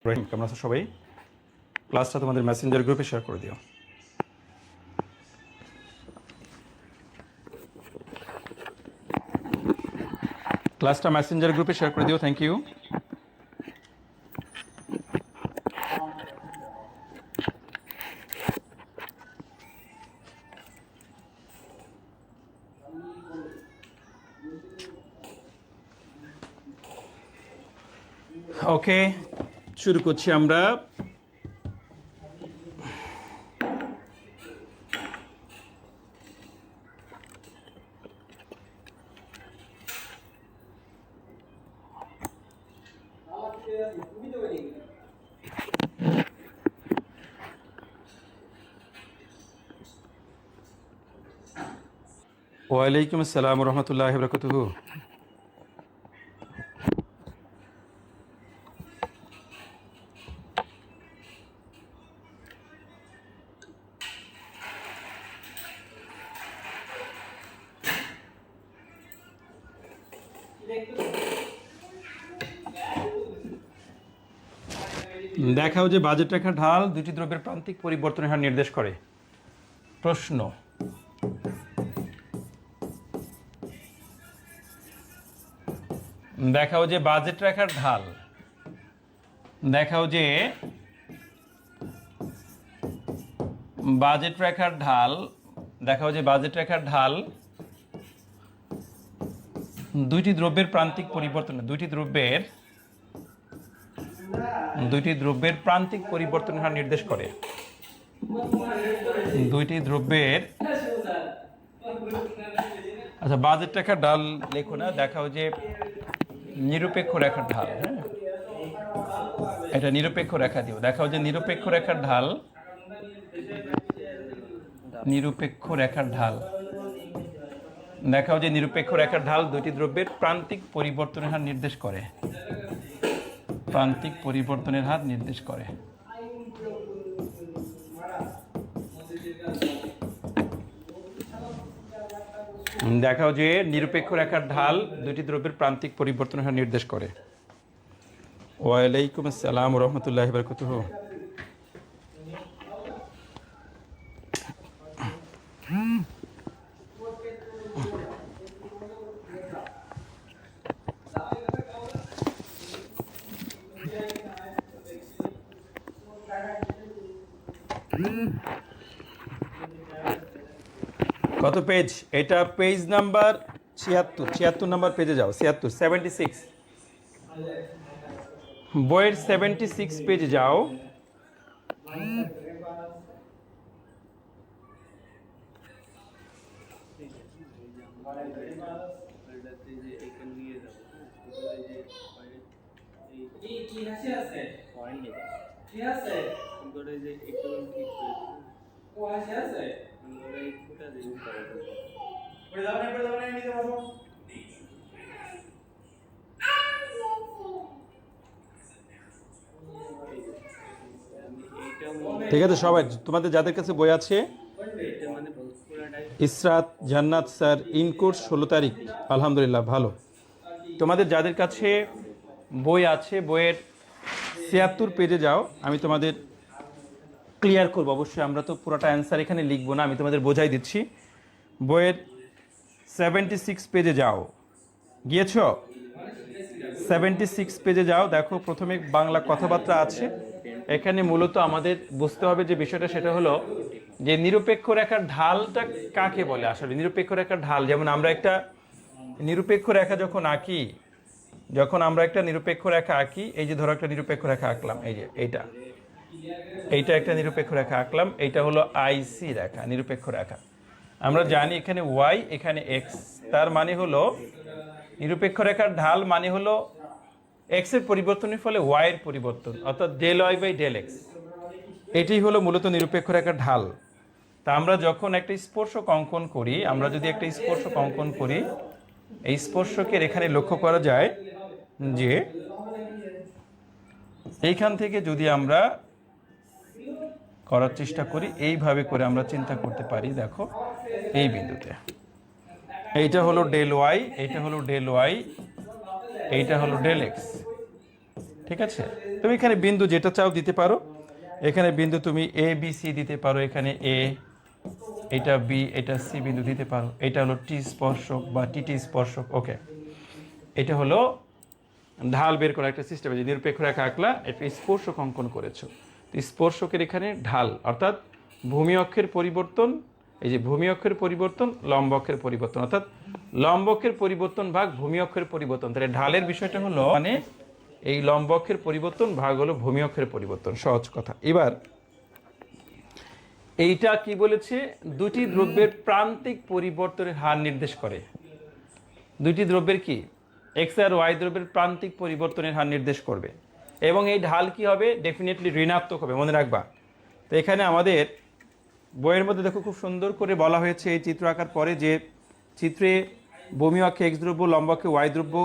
রহিম, কেমন আছো সবাই? ক্লাসটা তোমাদের মেসেঞ্জার গ্রুপে শেয়ার করে দিও। ক্লাসটা মেসেঞ্জার গ্রুপে শেয়ার করে দিও। Thank you. ওকে, শুরু করছি আমরা। ওয়ালাইকুম আসসালাম রহমতুল্লাহি ওয়া বারাকাতুহু। দেখাও যে বাজেট রেখার ঢাল দুটি দ্রব্যের প্রান্তিক পরিবর্তনের হার নির্দেশ করে। প্রশ্ন, দেখাও যে বাজেট রেখার ঢাল, দেখাও যে বাজেট রেখার ঢাল, দেখাও যে বাজেট রেখার ঢাল দুইটি দ্রব্যের প্রান্তিক পরিবর্তন, দুইটি দ্রব্যের প্রান্তিক পরিবর্তনের হার নির্দেশ করে। দুইটি দ্রব্যের, আচ্ছা বাজেট রেখার ঢাল লেখো না, দেখাও যে নিরপেক্ষ রেখার ঢাল। হ্যাঁ, এটা নিরপেক্ষ রেখা দিও। দেখাও যে নিরপেক্ষ রেখার ঢাল, নিরপেক্ষ রেখার ঢাল, দেখাও যে নিরপেক্ষ রেখার ঢাল দুইটি দ্রব্যের প্রান্তিক পরিবর্তনের হার নির্দেশ করে। প্রান্তিক পরিবর্তনের হার নির্দেশ করে। দেখাও যে নিরপেক্ষ রেখার ঢাল দুইটি দ্রব্যের প্রান্তিক পরিবর্তনের হার নির্দেশ করে। ওয়ালাইকুম আসসালাম রহমতুল্লাহি ওয়া বারাকাতুহু। কত পেজ? এটা পেজ নাম্বার 76। 76 নাম্বার পেজে যাও। 76 বইয়ের 76 পেজে যাও। ঠিক আছে সবাই, তোমাদের যাদের কাছে বই আছে, ইসরাত জান্নাত স্যার ইনকোর্স 16 তারিখ, আলহামদুলিল্লাহ ভালো। তোমাদের যাদের কাছে বই আছে, বইয়ের 76 পেজে যাও। আমি তোমাদের ক্লিয়ার করবো অবশ্যই, আমরা তো পুরোটা অ্যান্সার এখানে লিখবো না, আমি তোমাদের বোঝাই দিচ্ছি। বইয়ের 76 পেজে যাও। গিয়েছ? 76 পেজে যাও। দেখো প্রথমে বাংলা কথাবার্তা আছে। এখানে মূলত আমাদের বুঝতে হবে যে বিষয়টা, সেটা হলো যে নিরপেক্ষ রেখার ঢালটা কাকে বলে। আসলে নিরপেক্ষ রেখার ঢাল, যেমন আমরা একটা নিরপেক্ষ রেখা যখন আঁকি, যখন আমরা একটা নিরপেক্ষ রেখা আঁকি, এই যে ধরো একটা নিরপেক্ষ রেখা আঁকলাম, এই যে এইটা একটা নিরপেক্ষ রেখা আঁকলাম, এইটা হলো আইসি রেখা, নিরপেক্ষ রেখা। আমরা জানি এখানে ওয়াই, এখানে এক্স, তার মানে হলো নিরপেক্ষ রেখার ঢাল মানে হলো এক্স এর পরিবর্তনের ফলে ওয়াই এর পরিবর্তন, অর্থাৎ del y by del x. এটাই হলো মূলত নিরপেক্ষ রেখার ঢাল। তা আমরা যখন একটা স্পর্শক অঙ্কন করি, আমরা যদি একটা স্পর্শক অঙ্কন করি, এই স্পর্শকের এখানে লক্ষ্য করা যায় যে এইখান থেকে যদি আমরা করার চেষ্টা করি, এইভাবে করে আমরা চিন্তা করতে পারি। দেখো এই বিন্দুতে এইটা হলো ডেল ওয়াই, এইটা হলো ডেল ওয়াই, এইটা হলো ডেল এক্স। ঠিক আছে? তুমি এখানে বিন্দু যেটা চাও দিতে পারো। এখানে বিন্দু তুমি এ বি সি দিতে পারো, এখানে এ, এটা বি, এটা সি বিন্দু দিতে পারো। এটা হলো টি স্পর্শক বা টি স্পর্শক। ওকে, এটা হলো ঢাল বের করা একটা সিস্টেম। যে নিরপেক্ষ রেখা আঁকলা, একটা স্পর্শক অঙ্কন করেছো। তো স্পর্শকের এখানে ঢাল অর্থাৎ ভূমি অক্ষের পরিবর্তন, এই যে ভূমি অক্ষের পরিবর্তন, লম্ব অক্ষের পরিবর্তন, অর্থাৎ লম্ব অক্ষের পরিবর্তন ভাগ ভূমি অক্ষের পরিবর্তন। তাহলে ঢালের বিষয়টা হলো মানে এই লম্ব অক্ষের পরিবর্তন ভাগ হলো ভূমি অক্ষের পরিবর্তন, সহজ কথা। এবার এইটা কি বলেছে, দুটি দ্রব্যের প্রান্তিক পরিবর্তনের হার নির্দেশ করে। দুটি দ্রব্যের কি, এক্স আর ওয়াই দ্রব্যের প্রান্তিক পরিবর্তনের হার নির্দেশ করবে। এবং এই ঢাল কি হবে, ডেফিনেটলি ঋণাত্মক হবে, মনে রাখবা। তো এখানে আমাদের বইয়ের মধ্যে দেখো খুব সুন্দর করে বলা হয়েছে এই চিত্র আঁকার পরে, যে চিত্রে ভূমি অক্ষে এক্স দ্রব্য, লম্ব অক্ষে ওয়াই দ্রব্য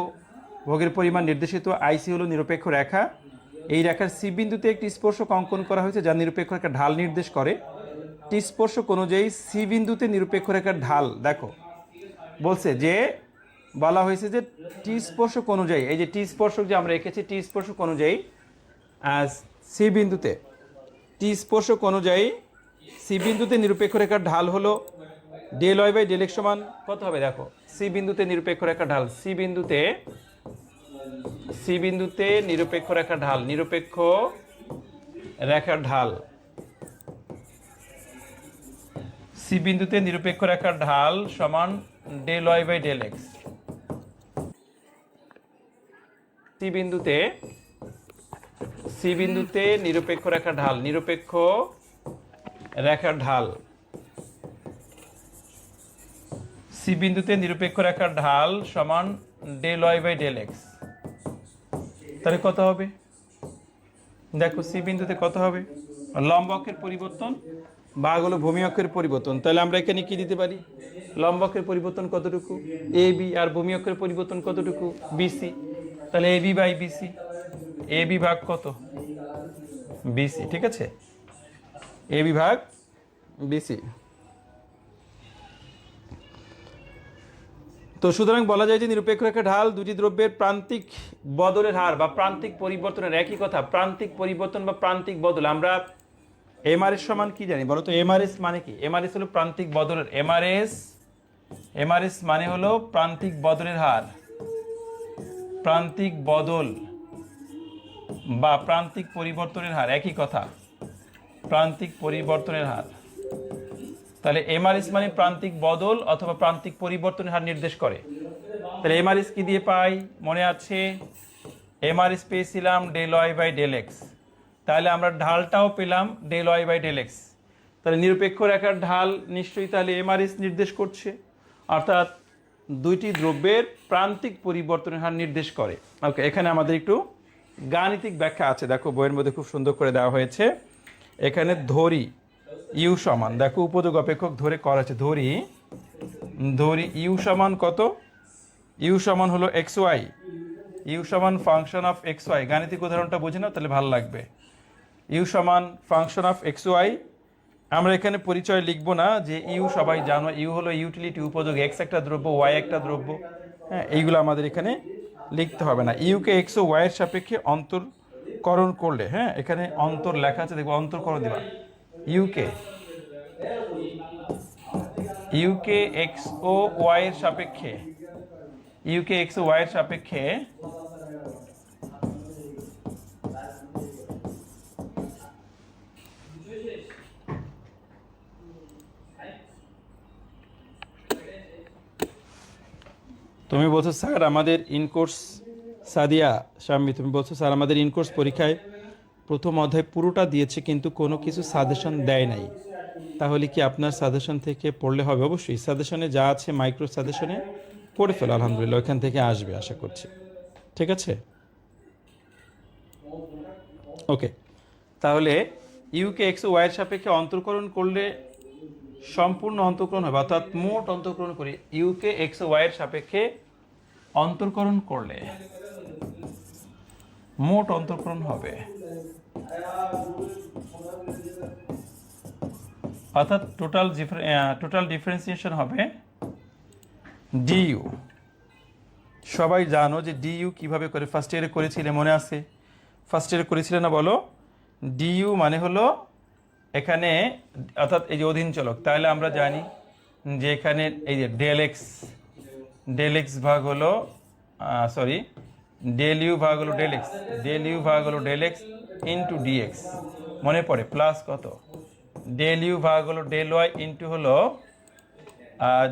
ভোগের পরিমাণ নির্দেশিত। আইসি হলো নিরপেক্ষ রেখা। এই রেখার সি বিন্দুতে একটি স্পর্শক অঙ্কন করা হয়েছে যা নিরপেক্ষ রেখার ঢাল নির্দেশ করে। টি স্পর্শক অনুযায়ী সি বিন্দুতে নিরপেক্ষ রেখার ঢাল, দেখো বলছে যে বলা হয়েছে যে টি স্পর্শক অনুযায়ী, এই যে টি স্পর্শক যে আমরা রেখেছি, টি স্পর্শক অনুযায়ী সি বিন্দুতে, টি স্পর্শক অনুযায়ী সি বিন্দুতে নিরপেক্ষ রেখার ঢাল হলো del y by del x সমান কত হবে, দেখো সি বিন্দুতে নিরপেক্ষ রেখার ঢাল, সি বিন্দুতে নিরপেক্ষ রেখার ঢাল, নিরপেক্ষ রেখার ঢাল, সি বিন্দুতে নিরপেক্ষ রেখার ঢাল সমান del y by del x. C বিন্দুতে নিরপেক্ষ রেখার ঢাল, নিরপেক্ষ রেখার ঢাল, সি বিন্দুতে নিরপেক্ষ রেখার ঢাল সমান del y by del x. তাহলে কত হবে, দেখো সি বিন্দুতে কত হবে, লম্ব অক্ষের পরিবর্তন ভাগ হলো ভূমি অক্ষের পরিবর্তন। তাহলে আমরা এখানে কি দিতে পারি, লম্ব অক্ষের পরিবর্তন কতটুকু, এ বি, আর ভূমি অক্ষের পরিবর্তন কতটুকু, বিসি। তাহলে A B by BC, A B ভাগ কত, বিসি, ঠিক আছে, এ বি ভাগ বিসি। তো সুতরাং বলা যায় যে নিরপেক্ষ রেখা ঢাল দুটি দ্রব্যের প্রান্তিক বদলের হার বা প্রান্তিক পরিবর্তনের, একই কথা, প্রান্তিক পরিবর্তন বা প্রান্তিক বদল। আমরা এমআরএস সমান কি জানি বলো তো, এমআরএস মানে কি, এমআরএস হলো প্রান্তিক বদলের, এমআরএস মানে হলো প্রান্তিক বদলের হার, প্রান্তিক বদল বা প্রান্তিক পরিবর্তনের হার, একই কথা, প্রান্তিক পরিবর্তনের হার। তাহলে এমআরএস মানে প্রান্তিক বদল অথবা প্রান্তিক পরিবর্তনের হার নির্দেশ করে। তাহলে এমআরএস কি দিয়ে পাই, মনে আছে, এমআরএস পেয়েছিলাম del y by del x. তাহলে আমরা ঢালটাও পেলাম del y by del x. তাহলে নিরপেক্ষ রেখার ঢাল নিশ্চয়ই তাহলে এমআরএস নির্দেশ করছে, অর্থাৎ দুইটি দ্রব্যের প্রান্তিক পরিবর্তনের হার নির্দেশ করে। ওকে, এখানে আমাদের একটু গাণিতিক ব্যাখ্যা আছে, দেখো বইয়ের মধ্যে খুব সুন্দর করে দেওয়া হয়েছে। এখানে ধরি ইউ সমান, দেখো উপযোগ অপেক্ষক ধরে করা আছে, ধরি ইউ সমান কত, ইউ সমান হলো এক্স ওয়াই, ইউ সমান ফাংশন অফ এক্স ওয়াই। গাণিতিক উদাহরণটা বুঝে নাও তাহলে ভালো লাগবে। ইউ সমান ফাংশন অফ এক্স ওয়াই। আমরা এখানে পরিচয় লিখবো না, যে ইউ সবাই জানো, ইউ হলো ইউটিলিটি, উপযোগ, এক্স একটা দ্রব্য, ওয়াই একটা দ্রব্য, হ্যাঁ, এইগুলো আমাদের এখানে লিখতে হবে না। ইউকে এক্স ও ওয়াইয়ের সাপেক্ষে অন্তরকরণ করলে, হ্যাঁ, এখানে অন্তর লেখা আছে, দেখবো অন্তরকরণ দেবা, ইউকে এক্স ও ওয়াইয়ের সাপেক্ষে, ইউকে এক্স ও ওয়াইয়ের সাপেক্ষে তুমি বলছো স্যার আমাদের ইনকোর্স, সাদিয়া শাম্মী তুমি বলছো স্যার আমাদের ইনকোর্স পরীক্ষায় প্রথম অধ্যায় পুরোটা দিয়েছে কিন্তু কোনো কিছু সাজেশন দেয় নাই, তাহলে কি আপনার সাজেশন থেকে পড়লে হবে? অবশ্যই সাজেশনে যা আছে মাইক্রো সাজেশনে পড়ে ফেলো, আলহামদুলিল্লাহ ওইখান থেকে আসবে আশা করছি, ঠিক আছে। ওকে, তাহলে ইউকে এক্স ও ওয়াইয়ের সাপেক্ষে অন্তর্করণ করলে সম্পূর্ণ অন্তর্করণ হবে, অর্থাৎ মোট অন্তর্করণ করি, ইউকে এক্স ও ওয়াইয়ের সাপেক্ষে অন্তর্করণ করলে মোট অন্তর্করণ হবে, অর্থাৎ টোটাল ডিফারেন্সিয়েশন হবে ডিইউ। সবাই জানো যে ডিইউ কিভাবে করে, ফার্স্ট ইয়ারে করেছিলে মনে আছে, ফার্স্ট ইয়ারে করেছিলে না বলো? ডিইউ মানে হলো এখানে অর্থাৎ এই যে অধীন চলক, তাহলে আমরা জানি যে এখানে এই যে ডেল এক্স ভাগ হলো সরি ডেল ইউ ভাগ হলো ডেল এক্স ইন্টু ডিএক্স, মনে পড়ে প্লাস কত ডেল ইউ ভাগ হলো ডেল ওয়াই ইন্টু হলো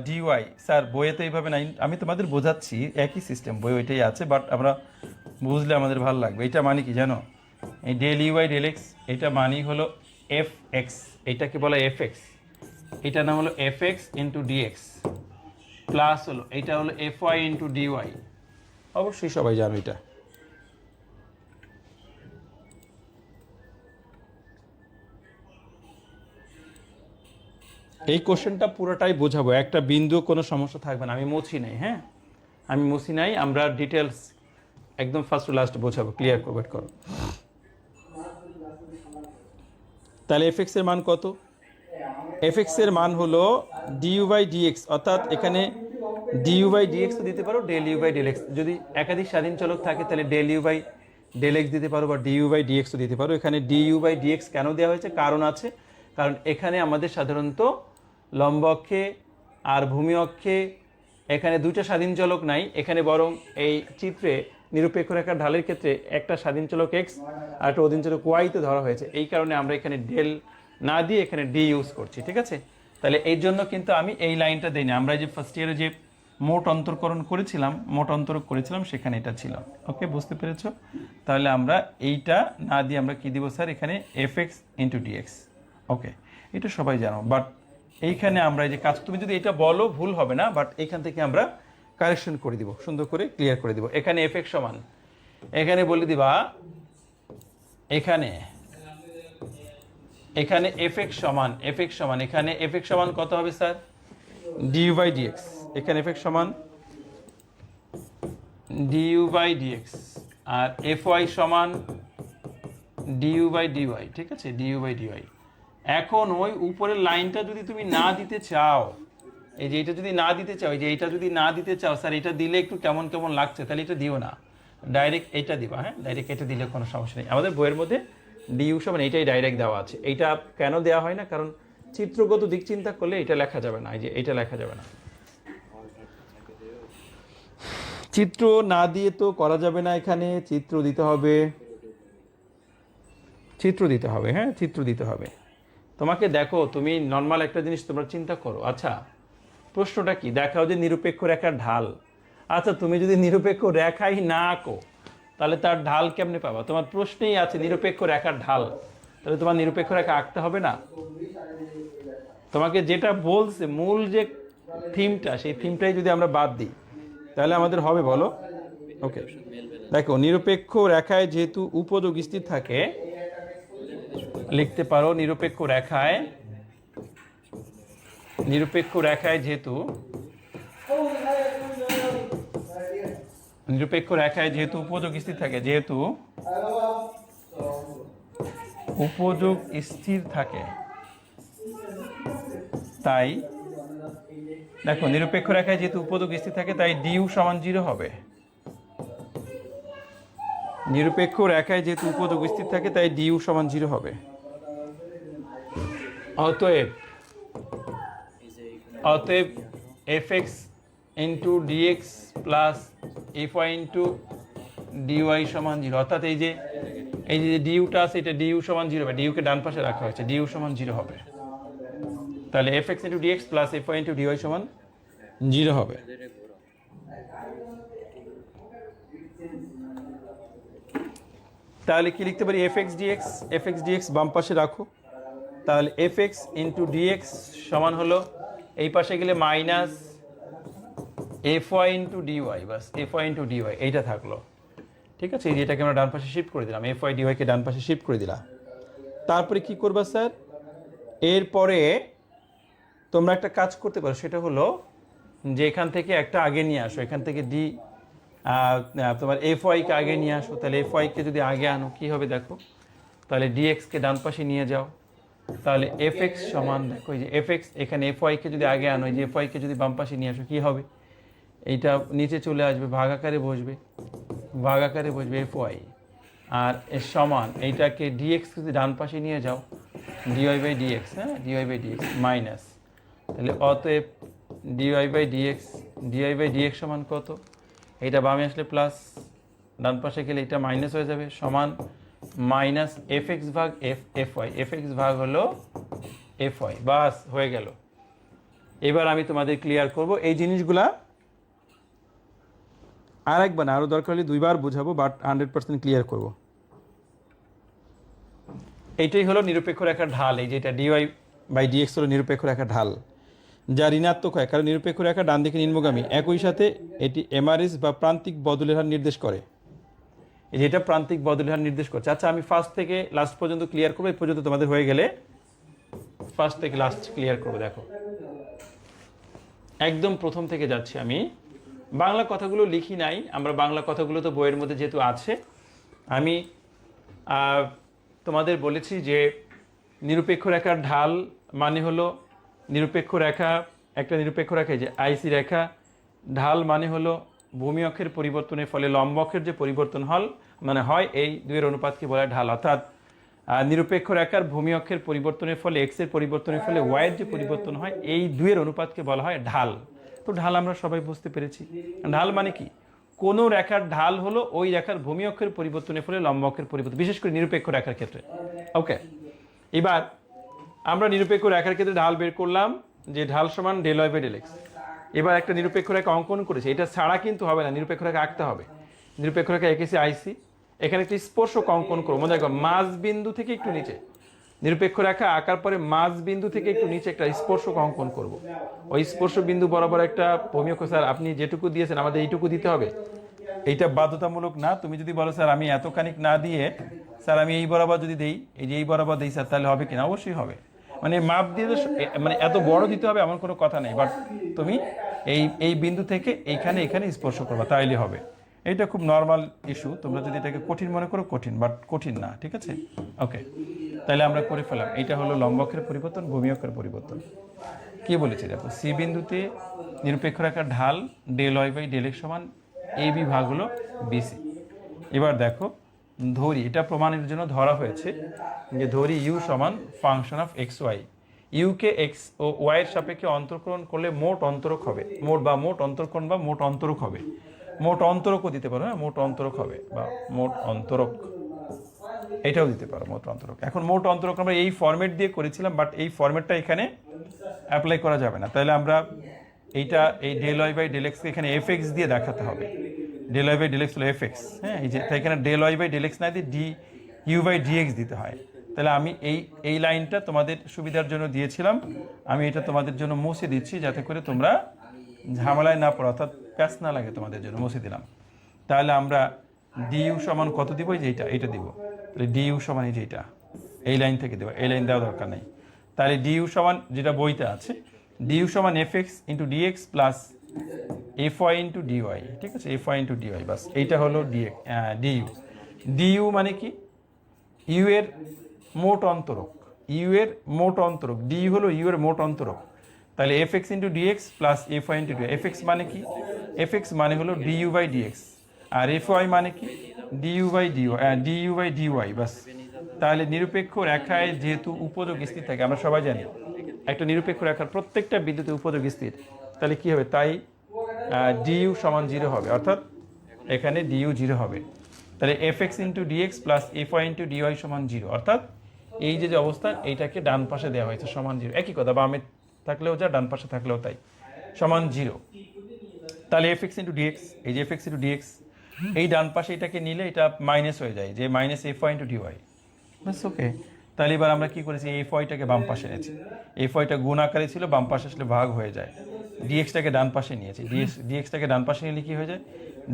ডিওয়াই। স্যার বইয়ে তো এইভাবে নাই, আমি তোমাদের বোঝাচ্ছি একই সিস্টেম, বই ওইটাই আছে, বাট আমরা বুঝলে আমাদের ভালো লাগবে। এটা মানে কি জানো, এই ডেল ইউআই ডেল এক্স এটা মানেই হলো এফ এক্স, এইটাকে বলা এফ এক্স, এটা নাম হলো f x into dx, plus হলো এটা হলো এফ ওয়াই ইন্টু ডিওয়াই। অবশ্যই সবাই জানো এটা। এই কোশ্চেনটা পুরোটাই বোঝাবো, একটা বিন্দু কোনো সমস্যা থাকবে না, আমি মুছি নাই, হ্যাঁ আমি মুছি নাই, আমরা ডিটেলস একদম ফার্স্ট টু লাস্ট বোঝাবো, ক্লিয়ার ওয়েট করো। তাহলে এফ এক্স এর মান কত? এফ এক্স এর মান হলো ডিইউ বাই ডিএক্স, অর্থাৎ এখানে ডিইউ বাই ডিএক্স দিতে পারো, del u by del x, যদি একাধিক স্বাধীন চলক থাকে তাহলে del u by del x দিতে পারো বা ডিইউ বাই ডিএক্সও দিতে পারো। এখানে ডিইউ বাই ডিএক্স কেন দেওয়া হয়েছে, কারণ আছে, কারণ এখানে আমাদের সাধারণত লম্ব অক্ষে আর ভূমি অক্ষে এখানে দুইটা স্বাধীন চলক নাই, এখানে বরং এই চিত্রে নিরপেক্ষ রেখার ঢালের ক্ষেত্রে একটা স্বাধীন চলক এক্স আর একটা অধীন চলক ওয়াইতে ধরা হয়েছে, এই কারণে আমরা এখানে ডেল না দিয়ে এখানে ডি ইউজ করছি, ঠিক আছে। তাহলে এই জন্য কিন্তু আমি এই লাইনটা দিই না, আমরা যে ফার্স্ট ইয়ারে যে মোট অন্তরকরণ করেছিলাম, মোট অন্তরক করেছিলাম, সেখানে এটা ছিল। ওকে, বুঝতে পেরেছো? তাহলে আমরা এইটা না দিয়ে আমরা কি দিব স্যার, এখানে এফ এক্স ইন্টু ডিএক্স। ওকে, এটা সবাই জানো, বাট এইখানে আমরা এই যে কাজ, তুমি যদি এটা বলো ভুল হবে না, বাট এখান থেকে আমরা কারেকশন করে দিব, সুন্দর করে ক্লিয়ার করে দিব। এখানে এফ এক্স সমান, এখানে বলে দিবা এখানে এফ এক্স সমান এখানে এফ এক্স সমান কত হবে স্যার, ডিইউ বাই ডিএক্স, এখানে এফ এক্স সমান ডিইউ বাই ডিএক্স, আর এফ ওয়াই সমান ডিইউ বাই ডিওয়াই, ঠিক আছে, ডিইউ বাই ডিওয়াই। এখন ওই উপরের লাইনটা যদি তুমি না দিতে চাও, এই যে এটা যদি না দিতে চাও, এই যে এটা যদি না দিতে চাও, স্যার এটা দিলে একটু কেমন কেমন লাগছে, তাহলে এটা দিও না, ডাইরেক্ট এটা দিবা, হ্যাঁ ডাইরেক্ট এটা দিলে কোনো সমস্যা নেই। আমাদের বইয়ের মধ্যে ডিইউ সমান এইটাই ডাইরেক্ট দেওয়া আছে। এইটা কেন দেওয়া হয় না, কারণ চিত্রগত দিক চিন্তা করলে এটা লেখা যাবে না, এই যে এটা লেখা যাবে না, চিত্র না দিয়ে তো করা যাবে না, এখানে চিত্র দিতে হবে, হ্যাঁ চিত্র দিতে হবে। তোমাকে দেখো, তুমি নর্মাল একটা জিনিস তোমরা চিন্তা করো, আচ্ছা প্রশ্নটা কি, দেখাও যে নিরপেক্ষ রেখার ঢাল, আচ্ছা তুমি যদি নিরপেক্ষ রেখাই না আঁকো তাহলে তার ঢাল কেমনে পাবা? তোমার প্রশ্নেই আছে নিরপেক্ষ রেখার ঢাল, তাহলে তোমার নিরপেক্ষ রেখা আঁকতে হবে না? তোমাকে যেটা বলছে মূল যে থিমটা, সেই থিমটাই যদি আমরা বাদ দিই তাহলে আমাদের হবে বলো? ওকে, দেখো নিরপেক্ষ রেখায় যেহেতু উপযোগ স্থির থাকে, লিখতে পারো নিরপেক্ষ রেখায় যেহেতু উপযোগ স্থির থাকে, তাই দেখো নিরপেক্ষ রেখায় যেহেতু উপযোগ স্থির থাকে, তাই ডিইউ সমান 0 হবে। নিরপেক্ষ রেখায় যেহেতু উপযোগ স্থির থাকে তাই ডিইউ সমান 0 হবে। অতএব f x into dx plus f y into dy সমান 0, অর্থাৎ এই যে ডিইউটা আছে এটা ডিইউ সমান 0 হবে, ডিইউকে ডান পাশে রাখা হয়েছে, ডিইউ সমান 0 হবে। তাহলে f x into dx plus f y into dy সমান 0 হবে। তাহলে কি লিখতে পারি, এফ এক্স ডিএক্স বাম পাশে রাখো, তাহলে এফ এক্স ইন্টু ডিএক্স সমান হলো এই পাশে গেলে minus f y into dy, বাস এফ ওয়াই ইন্টু ডিওয়াই এইটা থাকলো, ঠিক আছে। এই যেটাকে আমরা ডান পাশে শিফট করে দিলাম, এফ ওয়াই ডিওয়াইকে ডান পাশে শিফট করে দিলাম। তারপরে কি করবা স্যার, এরপরে তোমরা একটা কাজ করতে পারো, সেটা হলো যে এখান থেকে একটা আগে নিয়ে আসো, এখান থেকে তোমার এফ ওয়াইকে আগে নিয়ে আসো, তাহলে এফ ওয়াইকে যদি আগে আনো কি হবে দেখো, তাহলে ডিএক্সকে ডান পাশে নিয়ে যাও, তাহলে এফ এক্স সমান, দেখো এই যে এফ এক্স, এখানে এফ ওয়াইকে যদি আগে আনো, এই যে এফ ওয়াইকে যদি বাম পাশে নিয়ে আসো কি হবে, এইটা নিচে চলে আসবে, ভাগাকারে বসবে এফ ওয়াই, আর এর সমান এইটাকে ডিএক্স যদি ডান পাশে নিয়ে যাও ডিওয়াই বাই ডিএক্স, হ্যাঁ ডিওয়াই বাই ডিএক্স মাইনাস, তাহলে অতএব ডিওয়াই বাই ডিএক্স সমান কত, এইটা বামে আসলে প্লাস, ডান পাশে গেলে এটা মাইনাস হয়ে যাবে, সমান মাইনাস এফ এক্স ভাগ এফ ওয়াই, এফ এক্স ভাগ হলো এফ ওয়াই, বাস হয়ে গেল। এবার আমি তোমাদের ক্লিয়ার করব এই জিনিসগুলা, আর একবার না, আরও দরকার হলে দুইবার বুঝাবো, বাট 100% ক্লিয়ার করব। এইটাই হলো নিরপেক্ষ রেখার ঢাল, এই যেটা ডিওয়াই বাই ডিএক্স হলো নিরপেক্ষ রেখার ঢাল, যা ঋণাত্মক হয় কারণ নিরপেক্ষ রেখা ডান দিকে নিম্নগামী, একই সাথে এটি এমআরএস বা প্রান্তিক বদলের হার নির্দেশ করে, এই যেটা প্রান্তিক বদলের হার নির্দেশ করছে। আচ্ছা আমি ফার্স্ট থেকে লাস্ট পর্যন্ত ক্লিয়ার করবো, এই পর্যন্ত তোমাদের হয়ে গেলে ফার্স্ট থেকে লাস্ট ক্লিয়ার করবো। দেখো একদম প্রথম থেকে যাচ্ছি আমি, বাংলা কথাগুলো লিখি নাই, আমরা বাংলা কথাগুলো তো বইয়ের মধ্যে যেহেতু আছে, আমি তোমাদের বলেছি যে নিরপেক্ষ রেখার ঢাল মানে হলো নিরপেক্ষ রেখা, একটা নিরপেক্ষ রেখা যে আইসি রেখা, ঢাল মানে হলো ভূমি অক্ষের পরিবর্তনের ফলে লম্ব অক্ষের যে পরিবর্তন হয় এই দুইয়ের অনুপাতকে বলা হয় ঢাল। অর্থাৎ নিরপেক্ষ রেখার ভূমি অক্ষের পরিবর্তনের ফলে এক্স এর পরিবর্তনের ফলে ওয়াই এর যে পরিবর্তন হয় এই দুইয়ের অনুপাতকে বলা হয় ঢাল। তো ঢাল আমরা সবাই বুঝতে পেরেছি, ঢাল মানে কি, কোন রেখার ঢাল হলো ওই রেখার ভূমি অক্ষের পরিবর্তনের ফলে লম্ব অক্ষের পরিবর্তন, বিশেষ করে নিরপেক্ষ রেখার ক্ষেত্রে। ওকে, এবার আমরা নিরপেক্ষ রেখার ক্ষেত্রে ঢাল বের করলাম যে ঢাল সমান del y by del x. এবার একটা নিরপেক্ষ রেখা অঙ্কন করেছে, এটা ছাড়া কিন্তু হবে না, নিরপেক্ষ রেখা আঁকতে হবে। নিরপেক্ষ রেখা এঁকেছি আইসি, এখানে একটি স্পর্শক অঙ্কন করবো, মনে রাখবো মাঝ বিন্দু থেকে একটু নিচে, নিরপেক্ষ রেখা আঁকার পরে মাঝ বিন্দু থেকে একটু নিচে একটা স্পর্শক অঙ্কন করব। ওই স্পর্শ বিন্দু বরাবর একটা ভূমি অক্ষ, স্যার আপনি যেটুকু দিয়েছেন আমাদের এইটুকু দিতে হবে, এইটা বাধ্যতামূলক না। তুমি যদি বলো স্যার আমি এতখানিক না দিয়ে স্যার আমি এই বরাবর যদি দেই, এই যে এই বরাবর দিই স্যার, তাহলে হবে কিনা, অবশ্যই হবে। মানে মাপ দিয়ে মানে এত বড় দিতে হবে এমন কোনো কথা নেই, বাট তুমি এই বিন্দু থেকে এখানে স্পর্শ করবা, তাইলে হবে। এইটা খুব নর্মাল ইস্যু, তোমরা যদি এটাকে কঠিন মনে করো কঠিন, বাট কঠিন না, ঠিক আছে। ওকে, তাহলে আমরা করে ফেলাম, এইটা হলো লম্ব অক্ষের পরিবর্তন, ভূমি অক্ষের পরিবর্তন। কি বলেছি দেখো, সি বিন্দুতে নিরপেক্ষ রেখার ঢাল del y by del x সমান এই বিভাগ হলো বিসি। এবার দেখো ধরি, এটা প্রমাণের জন্য ধরা হয়েছে যে ধরি ইউ সমান ফাংশন অফ এক্স ওয়াই, ইউকে এক্স ও ওয়াই এর সাপেক্ষে অন্তরকরণ করলে মোট অন্তরক হবে, মোট অন্তরকরণ বা মোট অন্তরক হবে, মোট অন্তরকও দিতে পারো, হ্যাঁ মোট অন্তরক হবে বা মোট অন্তরক, এটাও দিতে পারো মোট অন্তরক। এখন মোট অন্তরক আমরা এই ফরম্যাট দিয়ে করেছিলাম, বাট এই ফরম্যাটটা এখানে অ্যাপ্লাই করা যাবে না, তাহলে আমরা এইটা এই ডেল ওয়াই বাই ডেল এক্সকে এখানে এফ এক্স দিয়ে দেখাতে হবে, del y by del x হলো এফ এক্স, হ্যাঁ এই যে তাই এখানে del y by del x না দিয়ে d u by d x দিতে হয়। তাহলে আমি এই লাইনটা তোমাদের সুবিধার জন্য দিয়েছিলাম, আমি এটা তোমাদের জন্য মুছে দিচ্ছি যাতে করে তোমরা ঝামেলায় না পড়ো, অর্থাৎ প্যাচ না লাগে, তোমাদের জন্য মুছে দিলাম। তাহলে আমরা ডিইউ সমান কত দিব, যে এইটা দিব, তাহলে ডিইউ সমান এই যে এইটা, এই লাইন থেকে দেবো, এই লাইন দেওয়া দরকার নেই। তাহলে ডিইউ সমান যেটা বইতে আছে, ডিইউ সমান f x into dx plus f y into dy, ঠিক আছে, এফ ওয়াই ইন্টু ডিওয়াই, বাস এইটা হলো ডিইউ। ডিইউ মানে কি, ইউ এর মোট অন্তরক, ইউ এর মোট অন্তরক, ডিইউ হলো ইউ এর মোট অন্তরক, তাহলে f x into dx plus f y into dy. F x মানে কি, এফ এক্স মানে হলো ডিইউ বাই ডিএক্স, আর এফ ওয়াই মানে কি ডিইউ বাই ডিওয়াই, বাস। তাহলে নিরপেক্ষ রেখায় যেহেতু উপযোগ স্থির থাকে, আমরা সবাই জানি একটা নিরপেক্ষ রেখার প্রত্যেকটা বিন্দুতে উপযোগ স্থির, তাহলে কি হবে, তাই ডিইউ সমান 0 হবে, অর্থাৎ এখানে ডিইউ 0 হবে। তাহলে f x into dx plus f y into dy সমান 0, অর্থাৎ এই যে অবস্থা এইটাকে ডান পাশে দেওয়া হয়েছে সমান 0, একই কথা, বামে থাকলেও যা ডান পাশে থাকলেও তাই, সমান 0। তাহলে এফ এক্স ইন্টু ডিএক্স, এই যে এফ এক্স ইন্টু ডিএক্স, এই ডান পাশে এটাকে নিলে এটা মাইনাস হয়ে যায়, যে minus f y into dy, বাস। ওকে, তাহলে এবার আমরা কি করেছি, এফ ওয়াইটাকে বাম পাশে নিয়েছি, এফ ওয়াইটা গুণ আকারে ছিল, বাম পাশে আসলে ভাগ হয়ে যায়, ডিএক্সটাকে ডান পাশে নিয়েছি, ডিএক্সটাকে ডান পাশে নিলে কি হয়ে যায়,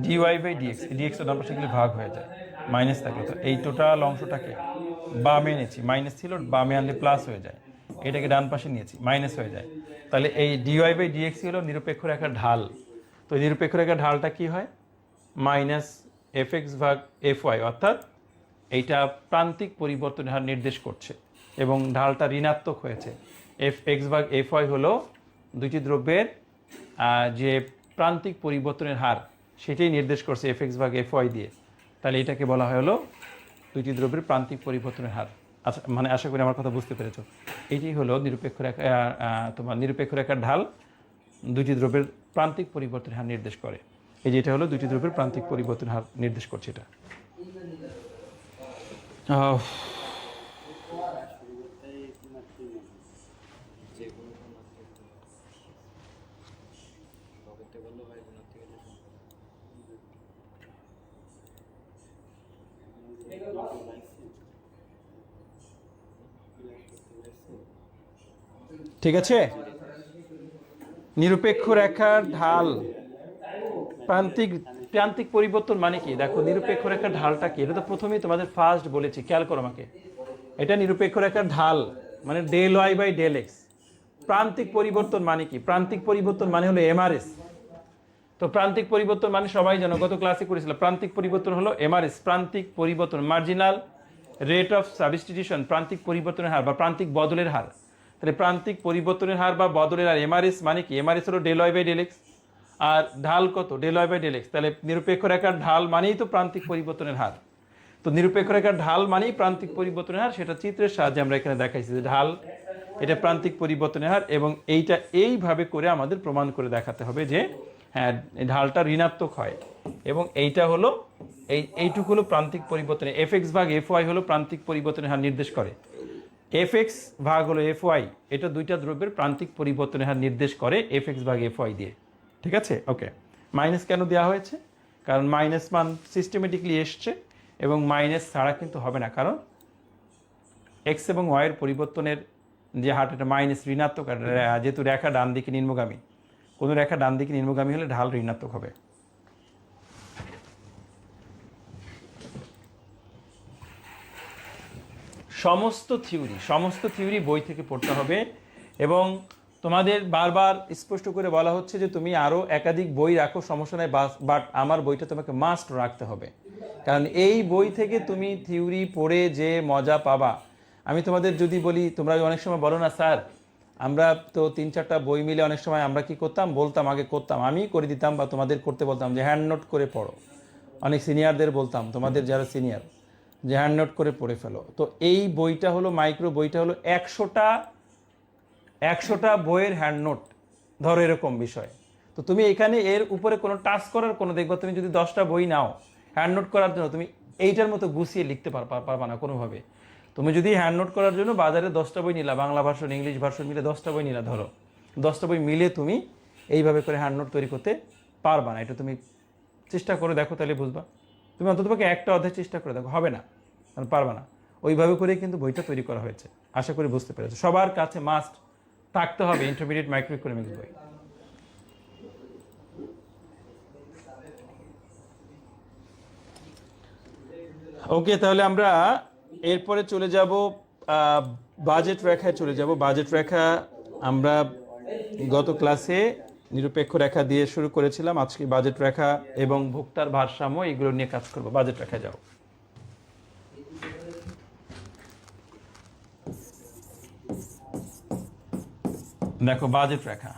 ডিওয়াই বাই ডিএক্স, ডিএক্সটা ডান পাশে গেলে ভাগ হয়ে যায়, মাইনাস থাকলো, তো এই টোটাল অংশটাকে বামে নিয়েছি, মাইনাস ছিল বামে আনলে প্লাস হয়ে যায়, এটাকে ডান পাশে নিয়েছি, মাইনাস হয়ে যায়। তাহলে এই ডিওয়াই বাই ডিএক্স হলো নিরপেক্ষ রেখার ঢাল, তো নিরপেক্ষ রেখার ঢালটা কি হয়, মাইনাস এফ এক্স ভাগ এফ ওয়াই, অর্থাৎ এইটা প্রান্তিক পরিবর্তনের হার নির্দেশ করছে এবং ঢালটা ঋণাত্মক হয়েছে। এফ এক্স ভাগ এফ ওয়াই হলো দুইটি দ্রব্যের যে প্রান্তিক পরিবর্তনের হার, সেটাই নির্দেশ করছে এফ এক্স ভাগ এফ ওয়াই দিয়ে, তাহলে এটাকে বলা হয় হলো দুইটি দ্রব্যের প্রান্তিক পরিবর্তনের হার। আচ্ছা, মানে আশা করি আমার কথা বুঝতে পেরেছো। এটি হলো নিরপেক্ষ রেখা, তোমার নিরপেক্ষ রেখার ঢাল দুইটি দ্রব্যের প্রান্তিক পরিবর্তনের হার নির্দেশ করে। এই যে এটা হলো দুইটি দ্রব্যের প্রান্তিক পরিবর্তনের হার নির্দেশ করছে এটা। ঠিক আছে, নিরপেক্ষ রেখার ঢাল প্রান্তিক প্রান্তিক পরিবর্তন মানে কি? দেখো নিরপেক্ষ রেখার ঢালটা কি, এটা তো প্রথমেই তোমাদের ফার্স্ট বলেছি, খেয়াল করো আমাকে। এটা নিরপেক্ষ রেখার ঢাল মানে del y by del x. প্রান্তিক পরিবর্তন মানে কি? প্রান্তিক পরিবর্তন মানে হলো এমআরএস। তো প্রান্তিক পরিবর্তন মানে সবাই জানো, গত ক্লাসে করেছিল। প্রান্তিক পরিবর্তন হলো এমআরএস, প্রান্তিক পরিবর্তন, মার্জিনাল রেট অফ সাবস্টিটিউশন, প্রান্তিক পরিবর্তনের হার বা প্রান্তিক বদলের হার। তাহলে প্রান্তিক পরিবর্তনের হার বা বদলের হার এমআরএস মানে কি? এমআরএস হলো del y by del x, আর ঢাল কত? Del y by del x. তাহলে নিরপেক্ষ রেখার ঢাল মানেই তো প্রান্তিক পরিবর্তনের হার। তো নিরপেক্ষ রেখার ঢাল মানেই প্রান্তিক পরিবর্তনের হার, সেটা চিত্রের সাহায্যে আমরা এখানে দেখাইছি যে ঢাল এটা প্রান্তিক পরিবর্তনের হার, এবং এইটা এইভাবে করে আমাদের প্রমাণ করে দেখাতে হবে যে হ্যাঁ ঢালটা ঋণাত্মক হয়, এবং এইটা হলো এইটুকু হলো প্রান্তিক পরিবর্তনের, এফ এক্স ভাগ এফ ওয়াই হলো প্রান্তিক পরিবর্তনের হার নির্দেশ করে। এফ এক্স ভাগ হলো এফ ওয়াই, এটা দুইটা দ্রব্যের প্রান্তিক পরিবর্তনের হার নির্দেশ করে এফ এক্স ভাগ এফ ওয়াই দিয়ে। ঠিক আছে, ওকে। মাইনাস কেন দেওয়া হয়েছে? কারণ মাইনাস মান সিস্টেমেটিকলি এসছে, এবং মাইনাস ছাড়া কিন্তু হবে না, কারণ এক্স এবং ওয়াইয়ের পরিবর্তনের যে হার এটা মাইনাস ঋণাত্মক, যেহেতু রেখা ডান দিকে নিম্নগামী, কোনো রেখা ডান দিকে নিম্নগামী হলে ঢাল ঋণাত্মক হবে। সমস্ত থিওরি বই থেকে পড়তে হবে, এবং তোমাদের বারবার স্পষ্ট করে বলা হচ্ছে যে তুমি আরও একাধিক বই রাখো, সমস্যা নাই, বাট আমার বইটা তোমাকে মাস্ট রাখতে হবে, কারণ এই বই থেকে তুমি থিওরি পড়ে যে মজা পাবা। আমি তোমাদের যদি বলি, তোমরা অনেক সময় বলো না স্যার আমরা তো 3-4টা বই মিলে অনেক সময় আমরা কি করতাম, বলতাম, আগে করতাম, আমি করে দিতাম বা তোমাদের করতে বলতাম যে হ্যান্ড নোট করে পড়ো। অনেক সিনিয়রদের বলতাম, তোমাদের যারা সিনিয়র, যে হ্যান্ড নোট করে পড়ে ফেলো। তো এই বইটা হলো মাইক্রো বইটা হলো 100টা বইয়ের হ্যান্ড নোট, ধরো এরকম বিষয়। তো তুমি এখানে এর উপরে কোনো টাচ করার কোনো, দেখবা তুমি যদি 10টা বই নাও হ্যান্ড নোট করার জন্য, তুমি এইটার মতো গুছিয়ে লিখতে পারবা না কোনোভাবে। তুমি যদি হ্যান্ড নোট করার জন্য বাজারে 10টা বই নিলা, বাংলা ভার্সন ইংলিশ ভার্সন মিলে 10টা বই নিলা, ধরো 10টা বই মিলে তুমি এইভাবে করে হ্যান্ড নোট তৈরি করতে পারবা না। এটা তুমি চেষ্টা করে দেখো, তাহলে বুঝবা। তুমি অন্ততপক্ষে একটা অধ্যায় চেষ্টা করে দেখো, হবে না, পারবা না। ওইভাবে করে কিন্তু বইটা তৈরি করা হয়েছে, আশা করি বুঝতে পেরেছো। সবার কাছে মাস্ট থাকতে হবে ইন্টারমিডিয়েট মাইক্রো ইকোনমিক্স বই। ওকে, তাহলে আমরা এরপরে চলে যাব বাজেট রেখায় চলে যাব। বাজেট রেখা আমরা গত ক্লাসে নিরপেক্ষ রেখা দিয়ে শুরু করেছিলাম, আজকে বাজেট রেখা এবং ভোক্তার ভারসাম্য এগুলো নিয়ে কাজ করব। বাজেট রেখায় যাও। দেখো বাজেট রেখা,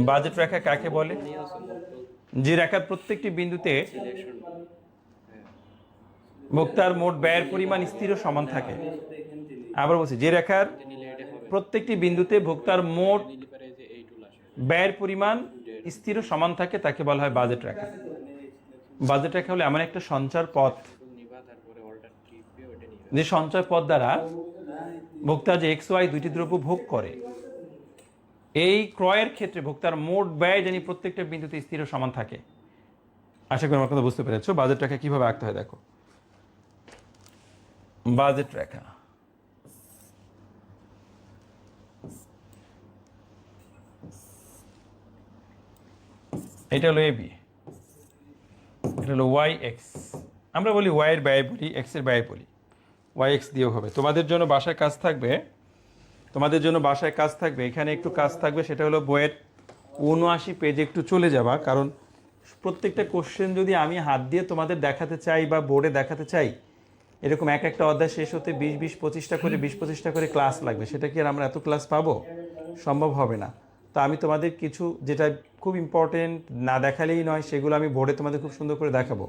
বাজেট রেখা কাকে বলে? যে রেখার প্রত্যেকটি বিন্দুতে ভোক্তার মোট ব্যয়ের পরিমাণ স্থির ও সমান থাকে। আবার বলছি, যে রেখার প্রত্যেকটি বিন্দুতে ভোক্তার মোট ব্যয়ের পরিমাণ স্থির ও সমান থাকে তাকে বলা হয় বাজেট রেখা। বাজেট রেখা হলো এমন একটা সঞ্চয় পথ, যে সঞ্চয় পথ দ্বারা ভোক্তা যে এক্স ওয়াই দুইটি দ্রব্য ভোগ করে, এই ক্রয়ের ক্ষেত্রে ভোক্তার মোট ব্যয় জানি প্রত্যেকটা বিন্দুতে স্থির ও সমান থাকে। আশা করি আমার কথা বুঝতে পেরেছো। বাজেট রেখা কিভাবে আঁকতে হয় দেখো। বাজেট রেখা এটা হলো এবি, এটা হলো ওয়াই এক্স। আমরা বলি ওয়াই এর ব্যয় বলি, এক্স এর ব্যয় বলি, ওয়াই এক্স দিয়েও হবে। তোমাদের জন্য বাসায় কাজ থাকবে, এখানে একটু কাজ থাকবে, সেটা হলো বইয়ের 79 পেজে একটু চলে যাবা, কারণ প্রত্যেকটা কোশ্চেন যদি আমি হাত দিয়ে তোমাদের দেখাতে চাই বা বোর্ডে দেখাতে চাই, এরকম একটা অধ্যায় শেষ হতে 20-25টা করে ক্লাস লাগবে। সেটা কি আর আমরা এত ক্লাস পাবো? সম্ভব হবে না। তো আমি তোমাদের কিছু যেটা খুব ইম্পর্টেন্ট না দেখালেই নয়, সেগুলো আমি বোর্ডে তোমাদের খুব সুন্দর করে দেখাবো।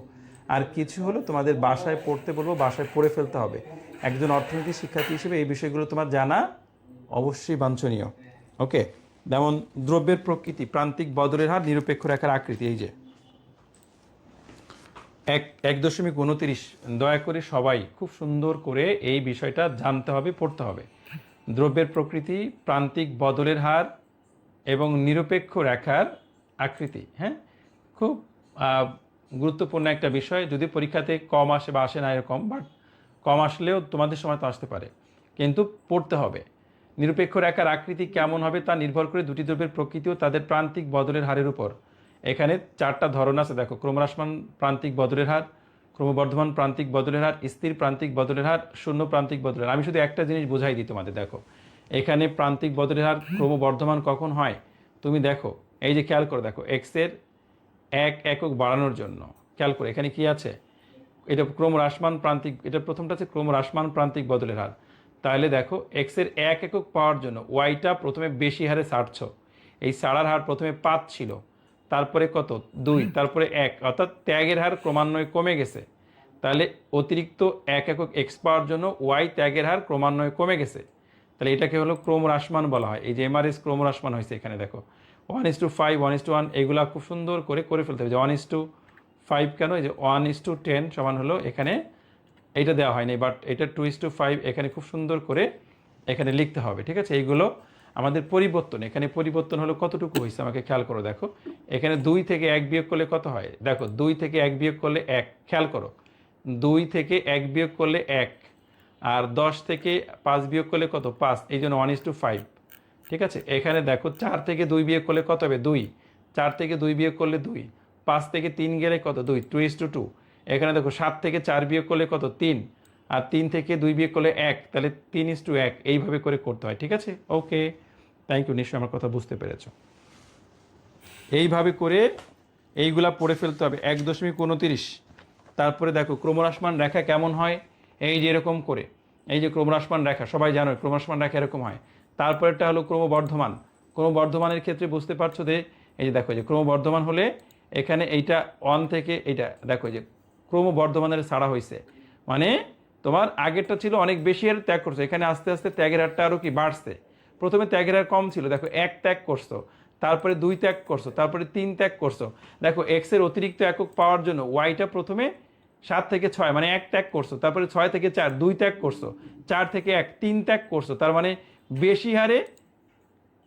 আর কিছু হলো তোমাদের বাসায় পড়তে বলবো, বাসায় পড়ে ফেলতে হবে। একজন অর্থনীতি শিক্ষার্থী হিসেবে এই বিষয়গুলো তোমার জানা অবশ্যই বাঞ্ছনীয়। ওকে, যেমন দ্রব্যের প্রকৃতি, প্রান্তিক বদলের হার, নিরপেক্ষ রেখার আকৃতি। এই যে 1.29, দয়া করে সবাই খুব সুন্দর করে এই বিষয়টা জানতে হবে, পড়তে হবে। দ্রব্যের প্রকৃতি, প্রান্তিক বদলের হার এবং নিরপেক্ষ রেখার আকৃতি। হ্যাঁ, খুব গুরুত্বপূর্ণ একটা বিষয়। যদি পরীক্ষাতে কম আসে বা আসে না এরকম, বাট কম আসলেও তোমাদের সময় তো আসতে পারে, কিন্তু পড়তে হবে। নিরপেক্ষ রেখার আকৃতি কেমন হবে তা নির্ভর করে দুটি দ্রব্যের প্রকৃতি ও তাদের প্রান্তিক বদলের হারের উপর। এখানে 4টা ধরন আছে, দেখো। ক্রমহ্রাসমান প্রান্তিক বদলের হার, ক্রমবর্ধমান প্রান্তিক বদলের হার, স্থির প্রান্তিক বদলের হার, শূন্য প্রান্তিক বদলের হার। আমি শুধু একটা জিনিস বোঝাই দিই তোমাদের, দেখো এখানে প্রান্তিক বদলের হার ক্রমবর্ধমান কখন হয় তুমি দেখো, এই যে খেয়াল করে দেখো, এক্সের 1 একক বাড়ানোর জন্য খেয়াল করে এখানে কি আছে, এটা ক্রমহ্রাসমান প্রান্তিক, এটা প্রথমটা আছে ক্রমহ্রাসমান প্রান্তিক বদলের হার। তাহলে দেখো এক্সের 1 একক পাওয়ার জন্য ওয়াইটা প্রথমে বেশি হারে ছাড়ছ, এই ছাড়ার হার প্রথমে 5 ছিল, তারপরে কত 2, তারপরে 1, অর্থাৎ ত্যাগের হার ক্রমান্বয়ে কমে গেছে। তাহলে অতিরিক্ত 1 একক এক্স পাওয়ার জন্য ওয়াই ত্যাগের হার ক্রমান্বয়ে কমে গেছে। তাহলে এটাকে হলো ক্রমহ্রাসমান বলা হয়। এই যে এমআরএস ক্রমহ্রাসমান হয়েছে এখানে দেখো 1:5, 1:1, এগুলা খুব সুন্দর করে ফেলতে হবে। যে 1:5 কেন, এই যে 1:10 সমান হলো, এখানে এইটা দেওয়া হয়নি, বাট এটা 2:5 এখানে খুব সুন্দর করে এখানে লিখতে হবে। ঠিক আছে, এইগুলো আমাদের পরিবর্তন। এখানে পরিবর্তন হলো কতটুকু হয়েছে আমাকে খেয়াল করো, দেখো এখানে 2 থেকে 1 বিয়োগ করলে কত হয়, দেখো 2 থেকে 1 বিয়োগ করলে 1, খেয়াল করো 2 থেকে 1 বিয়োগ করলে 1, আর 10 থেকে 5 বিয়োগ করলে কত 5, এই জন্য 1:5। ঠিক আছে, এখানে দেখো 4 থেকে 2 বিয়োগ করলে কত হবে 2, 4 থেকে 2 বিয়োগ করলে 2, 5 থেকে 3 গেলে কত 2, 2:2। এখানে দেখো 7 থেকে 4 বিয়োগ করলে কত 3, আর 3 থেকে 2 বিয়োগ করলে 1, তাহলে 3:1, এইভাবে করে করতে হয়। ঠিক আছে, ওকে, থ্যাংক ইউ, নিশ্চয়ই আমার কথা বুঝতে পেরেছো। এইভাবে করে এইগুলা পড়ে ফেলতে হবে। 1.29, তারপরে দেখো ক্রমহ্রাসমান রেখা কেমন হয়, এই যে এরকম করে, এই যে ক্রমহ্রাসমান রেখা সবাই জানো ক্রমহ্রাসমান রেখা এরকম হয়। তারপরেরটা হলো ক্রমবর্ধমান। ক্রমবর্ধমানের ক্ষেত্রে বুঝতে পারছো যে এই যে দেখো, যে ক্রমবর্ধমান হলে এখানে এইটা 1 থেকে এইটা দেখো যে ক্রমবর্ধমানের ছাড়া হয়েছে, মানে তোমার আগেরটা ছিল অনেক বেশি হারে ত্যাগ করছো, এখানে আস্তে আস্তে ত্যাগের হারটা আরও কি বাড়ছে। প্রথমে ত্যাগের হার কম ছিল, দেখো 1 ত্যাগ করছো, তারপরে 2 ত্যাগ করছো, তারপরে 3 ত্যাগ করছো। দেখো এক্সের অতিরিক্ত একক পাওয়ার জন্য ওয়াইটা প্রথমে 7 থেকে 6 মানে 1 ত্যাগ করছো, তারপরে 6 থেকে 4 2 ত্যাগ করছো, 4 থেকে 1 3 ত্যাগ করছো। তার মানে বেশি হারে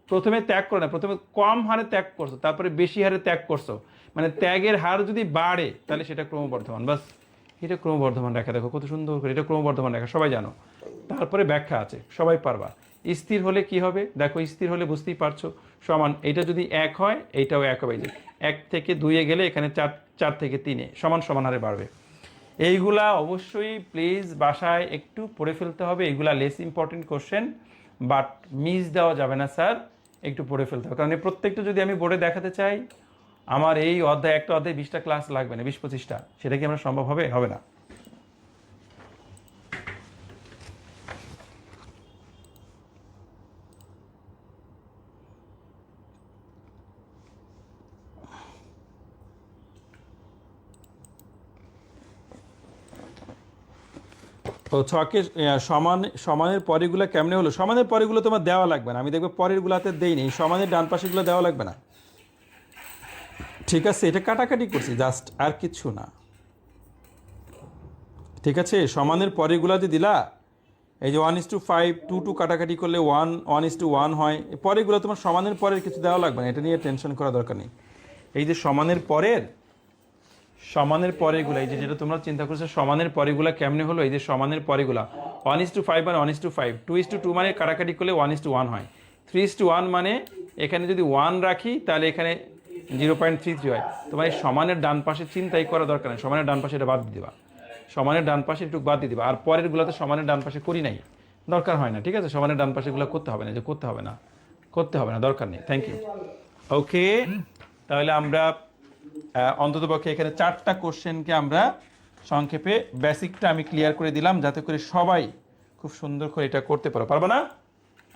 প্রথমে ত্যাগ করে না, প্রথমে কম হারে ত্যাগ করছো, তারপরে বেশি হারে ত্যাগ করছো। মানে ত্যাগের হার যদি বাড়ে তাহলে সেটা ক্রমবর্ধমান। বাস, এটা ক্রমবর্ধমান রেখা, দেখো কত সুন্দর করে, এটা ক্রমবর্ধমান রেখা সবাই জানো। তারপরে ব্যাখ্যা আছে, সবাই পারবা। স্থির হলে কি হবে, দেখো স্থির হলে বুঝতেই পারছো, সমান এটা যদি 1 হয় এইটাও 1 হবে, যে 1 থেকে 2-এ গেলে এখানে 4 থেকে 3-এ সমান সমান হারে বাড়বে। এইগুলা অবশ্যই প্লিজ বাসায় একটু পড়ে ফেলতে হবে। এইগুলা less important question, but miss দেওয়া যাবে না স্যার, একটু পড়ে ফেলতে হবে। কারণ এই প্রত্যেকটা যদি আমি বোর্ডে দেখাতে চাই, আমার এই অধ্যায়, একটা অধ্যায় 20টা ক্লাস লাগবে না, 20-25টা। সেটা কি আমরা সম্ভব হবে? হবে না। তো ছকে সমানের পরেগুলো কেমনে হলো? সমানের পরেগুলো তোমার দেওয়া লাগবে না, আমি দেখবো পরেরগুলোতে দেইনি, সমানের ডান পাশেগুলো দেওয়া লাগবে না। ঠিক আছে, এটা কাটাকাটি করছি জাস্ট, আর কিচ্ছু না। ঠিক আছে, সমানের পরেরগুলোতে দিলা, এই যে 1:5, 2 কাটাকাটি করলে 1:1 হয়। পরেরগুলো তোমার সমানের পরের কিছু দেওয়া লাগবে না, এটা নিয়ে টেনশন করা দরকার নেই। এই যে সমানের পরেগুলো, এই যে যেটা তোমরা চিন্তা করছো সমানের পরেগুলা কেমনে হলো, এই যে সমানের পরেগুলা 1:5 মানে 1:5, 2:2 মানে কাটাকাটি করলে 1:1 হয়, 3:1 মানে এখানে যদি 1 রাখি তাহলে এখানে 0.33 হয়। তোমার এই সমানের ডান পাশে চিন্তাই করা দরকার নেই, সমানের ডান পাশে এটা বাদ দিয়ে দিবা, সমানের ডান পাশে একটু বাদ দিয়ে দিবা। আর পরেরগুলোতে সমানের ডান পাশে করি নাই, দরকার হয় না। ঠিক আছে, সমানের ডান পাশেগুলো করতে হবে না, যে করতে হবে না, দরকার নেই। থ্যাংক ইউ, ওকে। তাহলে আমরা অন্ততপক্ষে এখানে 4টা কোশ্চেনকে আমরা সংক্ষেপে বেসিকটা আমি ক্লিয়ার করে দিলাম, যাতে করে সবাই খুব সুন্দর করে এটা করতে পারবো না,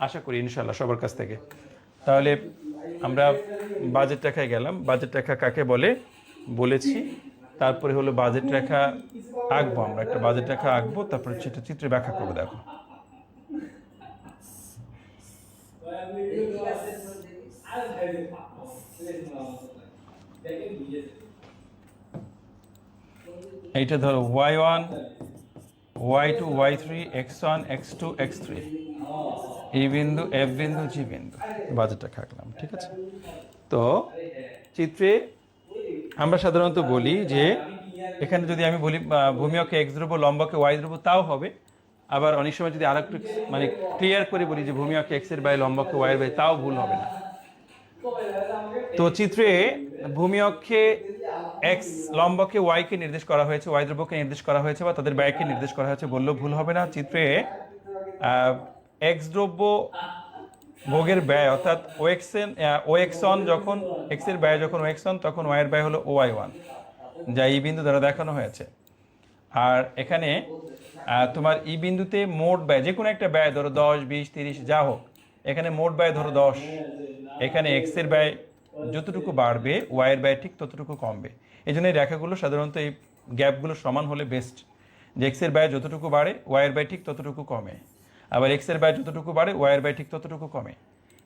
আশা করি ইনশাল্লাহ সবার কাছ থেকে। তাহলে আমরা বাজেট রেখায় গেলাম। বাজেট রেখা কাকে বলে বলেছি, তারপরে হলো বাজেট রেখা আঁকবো, আমরা একটা বাজেট রেখা আঁকবো, তারপরে সেটা চিত্রে ব্যাখ্যা করবো। দেখো এইটা ধরো y1 y2 y3 x1 x2 x3, এই বিন্দু এফ বিন্দু জি বিন্দু, বাজেটটা আঁকলাম। ঠিক আছে, তো চিত্রে আমরা সাধারণত বলি যে এখানে যদি আমি বলি ভূমি অক্ষে এক্স ধ্রুব, লম্ব অক্ষে ওয়াই ধ্রুব, তাও হবে। আবার অনেক সময় যদি আরেকটু মানে ক্লিয়ার করে বলি যে ভূমি অক্ষে এক্স এর বাইরে, লম্ব অক্ষে ওয়াই এর বাইরে, তাও ভুল হবে না। তো চিত্রে ভূমি অক্ষে এক্স, লম্ব অক্ষে ওয়াই কে নির্দেশ করা হয়েছে, ওয়াই ধ্রুবকে নির্দেশ করা হয়েছে, বা তাদের ব্যয়কে নির্দেশ করা হয়েছে বললেও ভুল হবে না। চিত্রে এক্স দ্রব্য ভোগের ব্যয় অর্থাৎ ও এক্স ওয়ান, যখন এক্স এর ব্যয় যখন ও এক্স ওয়ান, তখন ওয়াই এর ব্যয় হলো ও ওয়াই ওয়ান, যা এই বিন্দু দ্বারা দেখানো হয়েছে। আর এখানে তোমার এই বিন্দুতে মোট ব্যয়, যে কোনো একটা ব্যয় ধরো 10 20 30 যা হোক, এখানে মোট ব্যয় ধরো 10, এখানে এক্স এর ব্যয় যতটুকু বাড়বে ওয়াই এর ব্যয় ঠিক ততটুকু কমবে। এই জন্য এই রেখাগুলো সাধারণত এই গ্যাপগুলো সমান হলে বেস্ট, যে এক্স এর ব্যয় যতটুকু বাড়ে ওয়াই এর ব্যয় ঠিক ততটুকু কমে, আবার এক্স এর ব্যয় যতটুকু বাড়ে ওয়াই এর ব্যয় ঠিক ততটুকু কমে।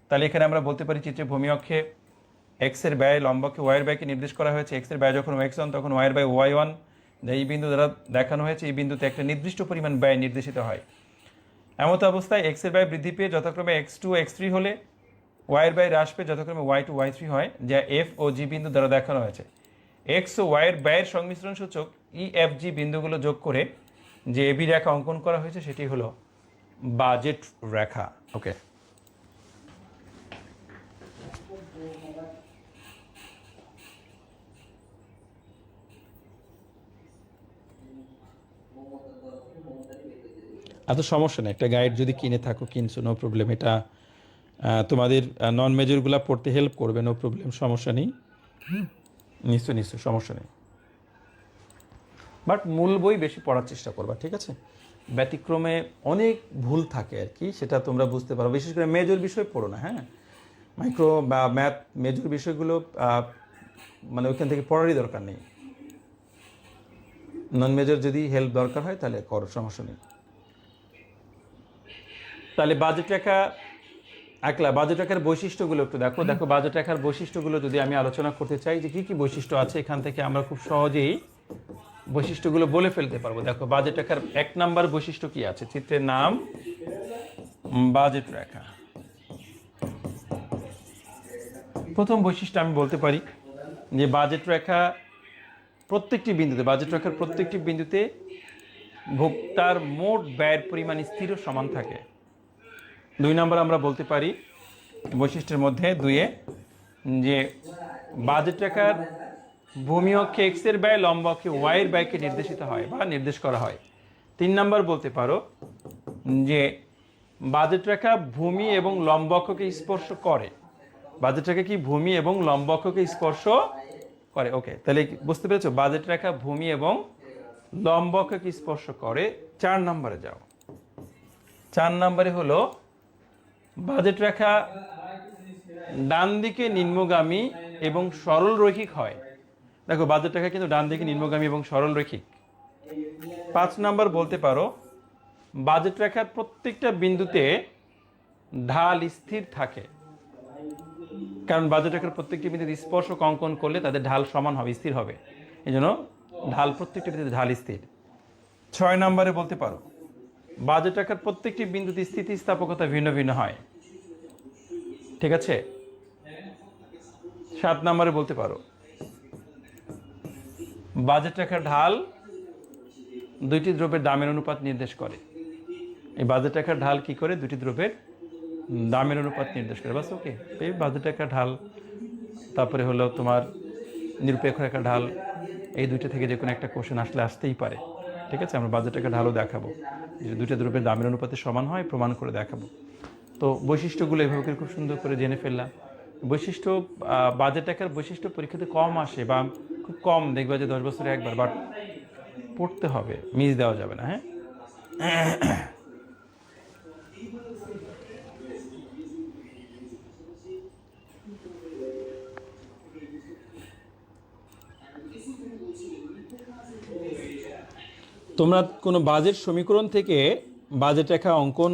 তাহলে এখানে আমরা বলতে পারি চিত্রে ভূমি অক্ষে এক্স এর ব্যয়, লম্ব অক্ষে ওয়াই এর ব্যয়কে নির্দেশ করা হয়েছে। এক্স এর ব্যয় যখন ওয়াই ওয়ান, তখন ওয়াই এর ব্যয় ওয়াই ওয়ান, এই বিন্দু দ্বারা দেখানো হয়েছে। এই বিন্দুতে একটা নির্দিষ্ট পরিমাণ ব্যয় নির্দেশিত হয়। এমত অবস্থায় এক্স এর ব্যয় বৃদ্ধি পেয়ে যথাক্রমে এক্স টু এক্স থ্রি হলে ওয়াই এর ব্যয় হ্রাস পেয়ে যথাক্রমে ওয়াই টু ওয়াই থ্রি হয়, যা এফ ও জি বিন্দু দ্বারা দেখানো হয়েছে। এক্স ও ওয়াই এর ব্যয়ের সংমিশ্রণ সূচক ই এফ জি বিন্দুগুলো যোগ করে যে এবি রেখা অঙ্কন করা হয়েছে সেটি হলো বাজেট রেখা। ওকে, এত সমস্যা নেই, একটা গাইড যদি কিনে থাকো, কিনছো, নো প্রবলেম। এটা তোমাদের নন মেজরগুলো পড়তে হেল্প করবে, নো প্রবলেম, সমস্যা নেই, নিশ্চয় নিশ্চয় সমস্যা নেই। বাট মূল বই বেশি পড়ার চেষ্টা করবা, ঠিক আছে? ব্যতিক্রমে অনেক ভুল থাকে আর কি, সেটা তোমরা বুঝতে পারো। বিশেষ করে মেজর বিষয় পড়ো না, হ্যাঁ, মাইক্রো বা ম্যাথ মেজর বিষয়গুলো মানে ওইখান থেকে পড়ারই দরকার নেই। নন মেজর যদি হেল্প দরকার হয় তাহলে করো, সমস্যা নেই। তাহলে বাজেট রেখা আঁকলা, বাজেট রেখার বৈশিষ্ট্যগুলো একটু দেখো। দেখো বাজেট রেখার বৈশিষ্ট্যগুলো যদি আমি আলোচনা করতে চাই যে কী কী বৈশিষ্ট্য আছে, এখান থেকে আমরা খুব সহজেই বৈশিষ্ট্যগুলো বলে ফেলতে পারবো। দেখো বাজেট রেখার 1 নাম্বার বৈশিষ্ট্য কি আছে, চিত্রের নাম বাজেট রেখা। প্রথম বৈশিষ্ট্য আমি বলতে পারি যে বাজেট রেখা প্রত্যেকটি বিন্দুতে, বাজেট রেখার প্রত্যেকটি বিন্দুতে ভোক্তার মোট ব্যয়ের পরিমাণ স্থির ও সমান থাকে। 2 নম্বর আমরা বলতে পারি বৈশিষ্ট্যের মধ্যে 2-এ যে বাজেট রেখার ভূমি অক্ষে এক্স এর ব্যয়, লম্ব অক্ষে ওয়াই এর ব্যয়কে নির্দেশিত হয় বা নির্দেশ করা হয়। 3 নম্বর বলতে পারো যে বাজেট রেখা ভূমি এবং লম্ব অক্ষকে স্পর্শ করে। বাজেট রেখা কি ভূমি এবং লম্ব অক্ষকে স্পর্শ করে। ওকে, তাহলে বুঝতে পেরেছো, বাজেট রেখা ভূমি এবং লম্ব অক্ষকে স্পর্শ করে। 4 নম্বরে যাও। 4 নম্বরে হলো বাজেট রেখা ডান দিকে নিম্নগামী এবং সরল রৈখিক হয়। দেখো বাজেট রেখা কিন্তু ডান দিকে নিম্নগামী এবং সরল রৈখিক। 5 নম্বর বলতে পারো বাজেট রেখার প্রত্যেকটা বিন্দুতে ঢাল স্থির থাকে, কারণ বাজেট রেখার প্রত্যেকটি বিন্দুতে স্পর্শক অঙ্কন করলে তাদের ঢাল সমান হবে, স্থির হবে, এই জন্য ঢাল প্রত্যেকটি বিন্দুতে ঢাল স্থির। 6 নম্বরে বলতে পারো বাজেট রেখার প্রত্যেকটি বিন্দুতে স্থিতিস্থাপকতা ভিন্ন ভিন্ন হয়, ঠিক আছে? 7 নম্বরে বলতে পারো বাজেট রেখার ঢাল দুইটি দ্রব্যের দামের অনুপাত নির্দেশ করে। এই বাজেট রেখার ঢাল কি করে? দুটি দ্রব্যের দামের অনুপাত নির্দেশ করে। বাস, ওকে। এই বাজেট রেখার ঢাল, তারপরে হলো তোমার নিরপেক্ষ রেখার ঢাল, এই দুইটা থেকে যে কোনো একটা কোশ্চেন আসতেই পারে, ঠিক আছে? আমরা বাজেট রেখার ঢালও দেখাবো, যে দুইটা দ্রব্যের দামের অনুপাতে সমান হয়, প্রমাণ করে দেখাবো। তো বৈশিষ্ট্যগুলো এভাবে করে খুব সুন্দর করে জেনে ফেললাম। বৈশিষ্ট্য, বাজেট রেখার বৈশিষ্ট্য পরীক্ষাতে কম আসে বা খুব কম, দেখবা যে 10 বছরে একবার, বাট পড়তে হবে, মিস দেওয়া যাবে না, হ্যাঁ। তোমরা কোনো বাজেট সমীকরণ থেকে বাজেট রেখা অঙ্কন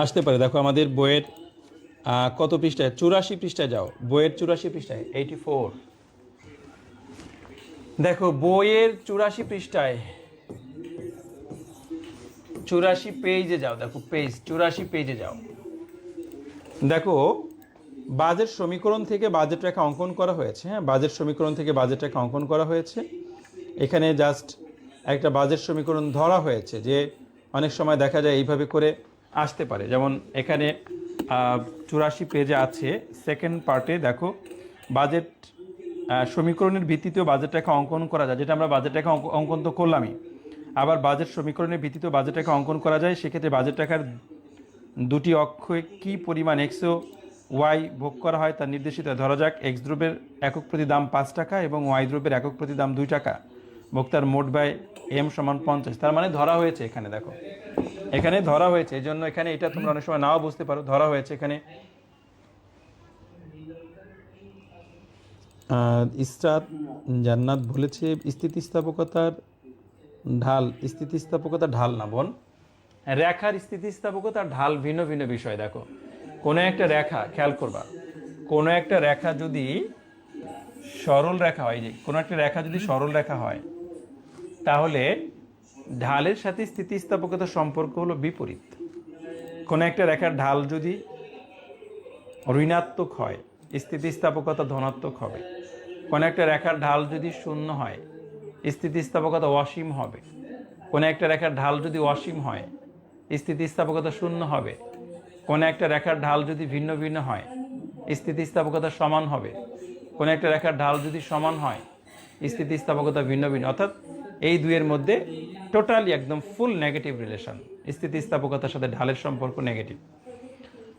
আসতে পারে। দেখো আমাদের বইয়ের কত পৃষ্ঠায়, 84 পৃষ্ঠায় যাও, বইয়ের 84 পৃষ্ঠায় 84। দেখো বইয়ের 84 পৃষ্ঠায় 84 পেজে যাও, দেখো পেজ 84 পেজে যাও। দেখো বাজেট সমীকরণ থেকে বাজেট রেখা অঙ্কন করা হয়েছে। হ্যাঁ, বাজেট সমীকরণ থেকে বাজেট রেখা অঙ্কন করা হয়েছে। এখানে জাস্ট একটা বাজেট সমীকরণ ধরা হয়েছে, যে অনেক সময় দেখা যায় এইভাবে করে আসতে পারে। যেমন এখানে 84 পেজে আছে, সেকেন্ড পার্টে দেখো বাজেট সমীকরণের ভিত্তিতেও বাজেট রেখা অঙ্কন করা যায়, যেটা আমরা বাজেট রেখা অঙ্কন তো করলামই। আবার বাজেট সমীকরণের ভিত্তিতেও বাজেট রেখা অঙ্কন করা যায়। সেক্ষেত্রে বাজেট রেখার দুটি অক্ষে কী পরিমাণ এক্স ও ওয়াই ভোগ করা হয় তার নির্দেশিত। ধরা যাক এক্স দ্রব্যের একক প্রতি দাম 5 টাকা এবং ওয়াই দ্রব্যের একক প্রতি দাম 2 টাকা, ভোক্তার মোট ব্যয় এম সমান 50। তার মানে ধরা হয়েছে, এখানে দেখো এখানে ধরা হয়েছে, এই জন্য এখানে এটা তোমরা অনেক সময় নাও বুঝতে পারো, ধরা হয়েছে এখানে। ইসরাত জান্নাত বলেছে স্থিতিস্থাপকতার ঢাল, স্থিতিস্থাপকতার ঢাল না বোন, রেখার স্থিতিস্থাপকতার ঢাল ভিন্ন ভিন্ন বিষয়। দেখো কোনো একটা রেখা, খেয়াল করবা, কোনো একটা রেখা যদি সরল রেখা হয়, যে কোনো একটা রেখা যদি সরল রেখা হয়, তাহলে ঢালের সাথে স্থিতিস্থাপকতার সম্পর্ক হলো বিপরীত। কোনো একটা রেখার ঢাল যদি ঋণাত্মক হয়, স্থিতিস্থাপকতা ধনাত্মক হবে। কোনো একটা রেখার ঢাল যদি শূন্য হয়, স্থিতিস্থাপকতা অসীম হবে। কোনো একটা রেখার ঢাল যদি অসীম হয়, স্থিতিস্থাপকতা শূন্য হবে। কোনো একটা রেখার ঢাল যদি ভিন্ন ভিন্ন হয়, স্থিতিস্থাপকতা সমান হবে। কোনো একটা রেখার ঢাল যদি সমান হয়, স্থিতিস্থাপকতা ভিন্ন ভিন্ন, অর্থাৎ এই দুইয়ের মধ্যে টোটালি একদম ফুল নেগেটিভ রিলেশন, স্থিতিস্থাপকতার সাথে ঢালের সম্পর্ক নেগেটিভ।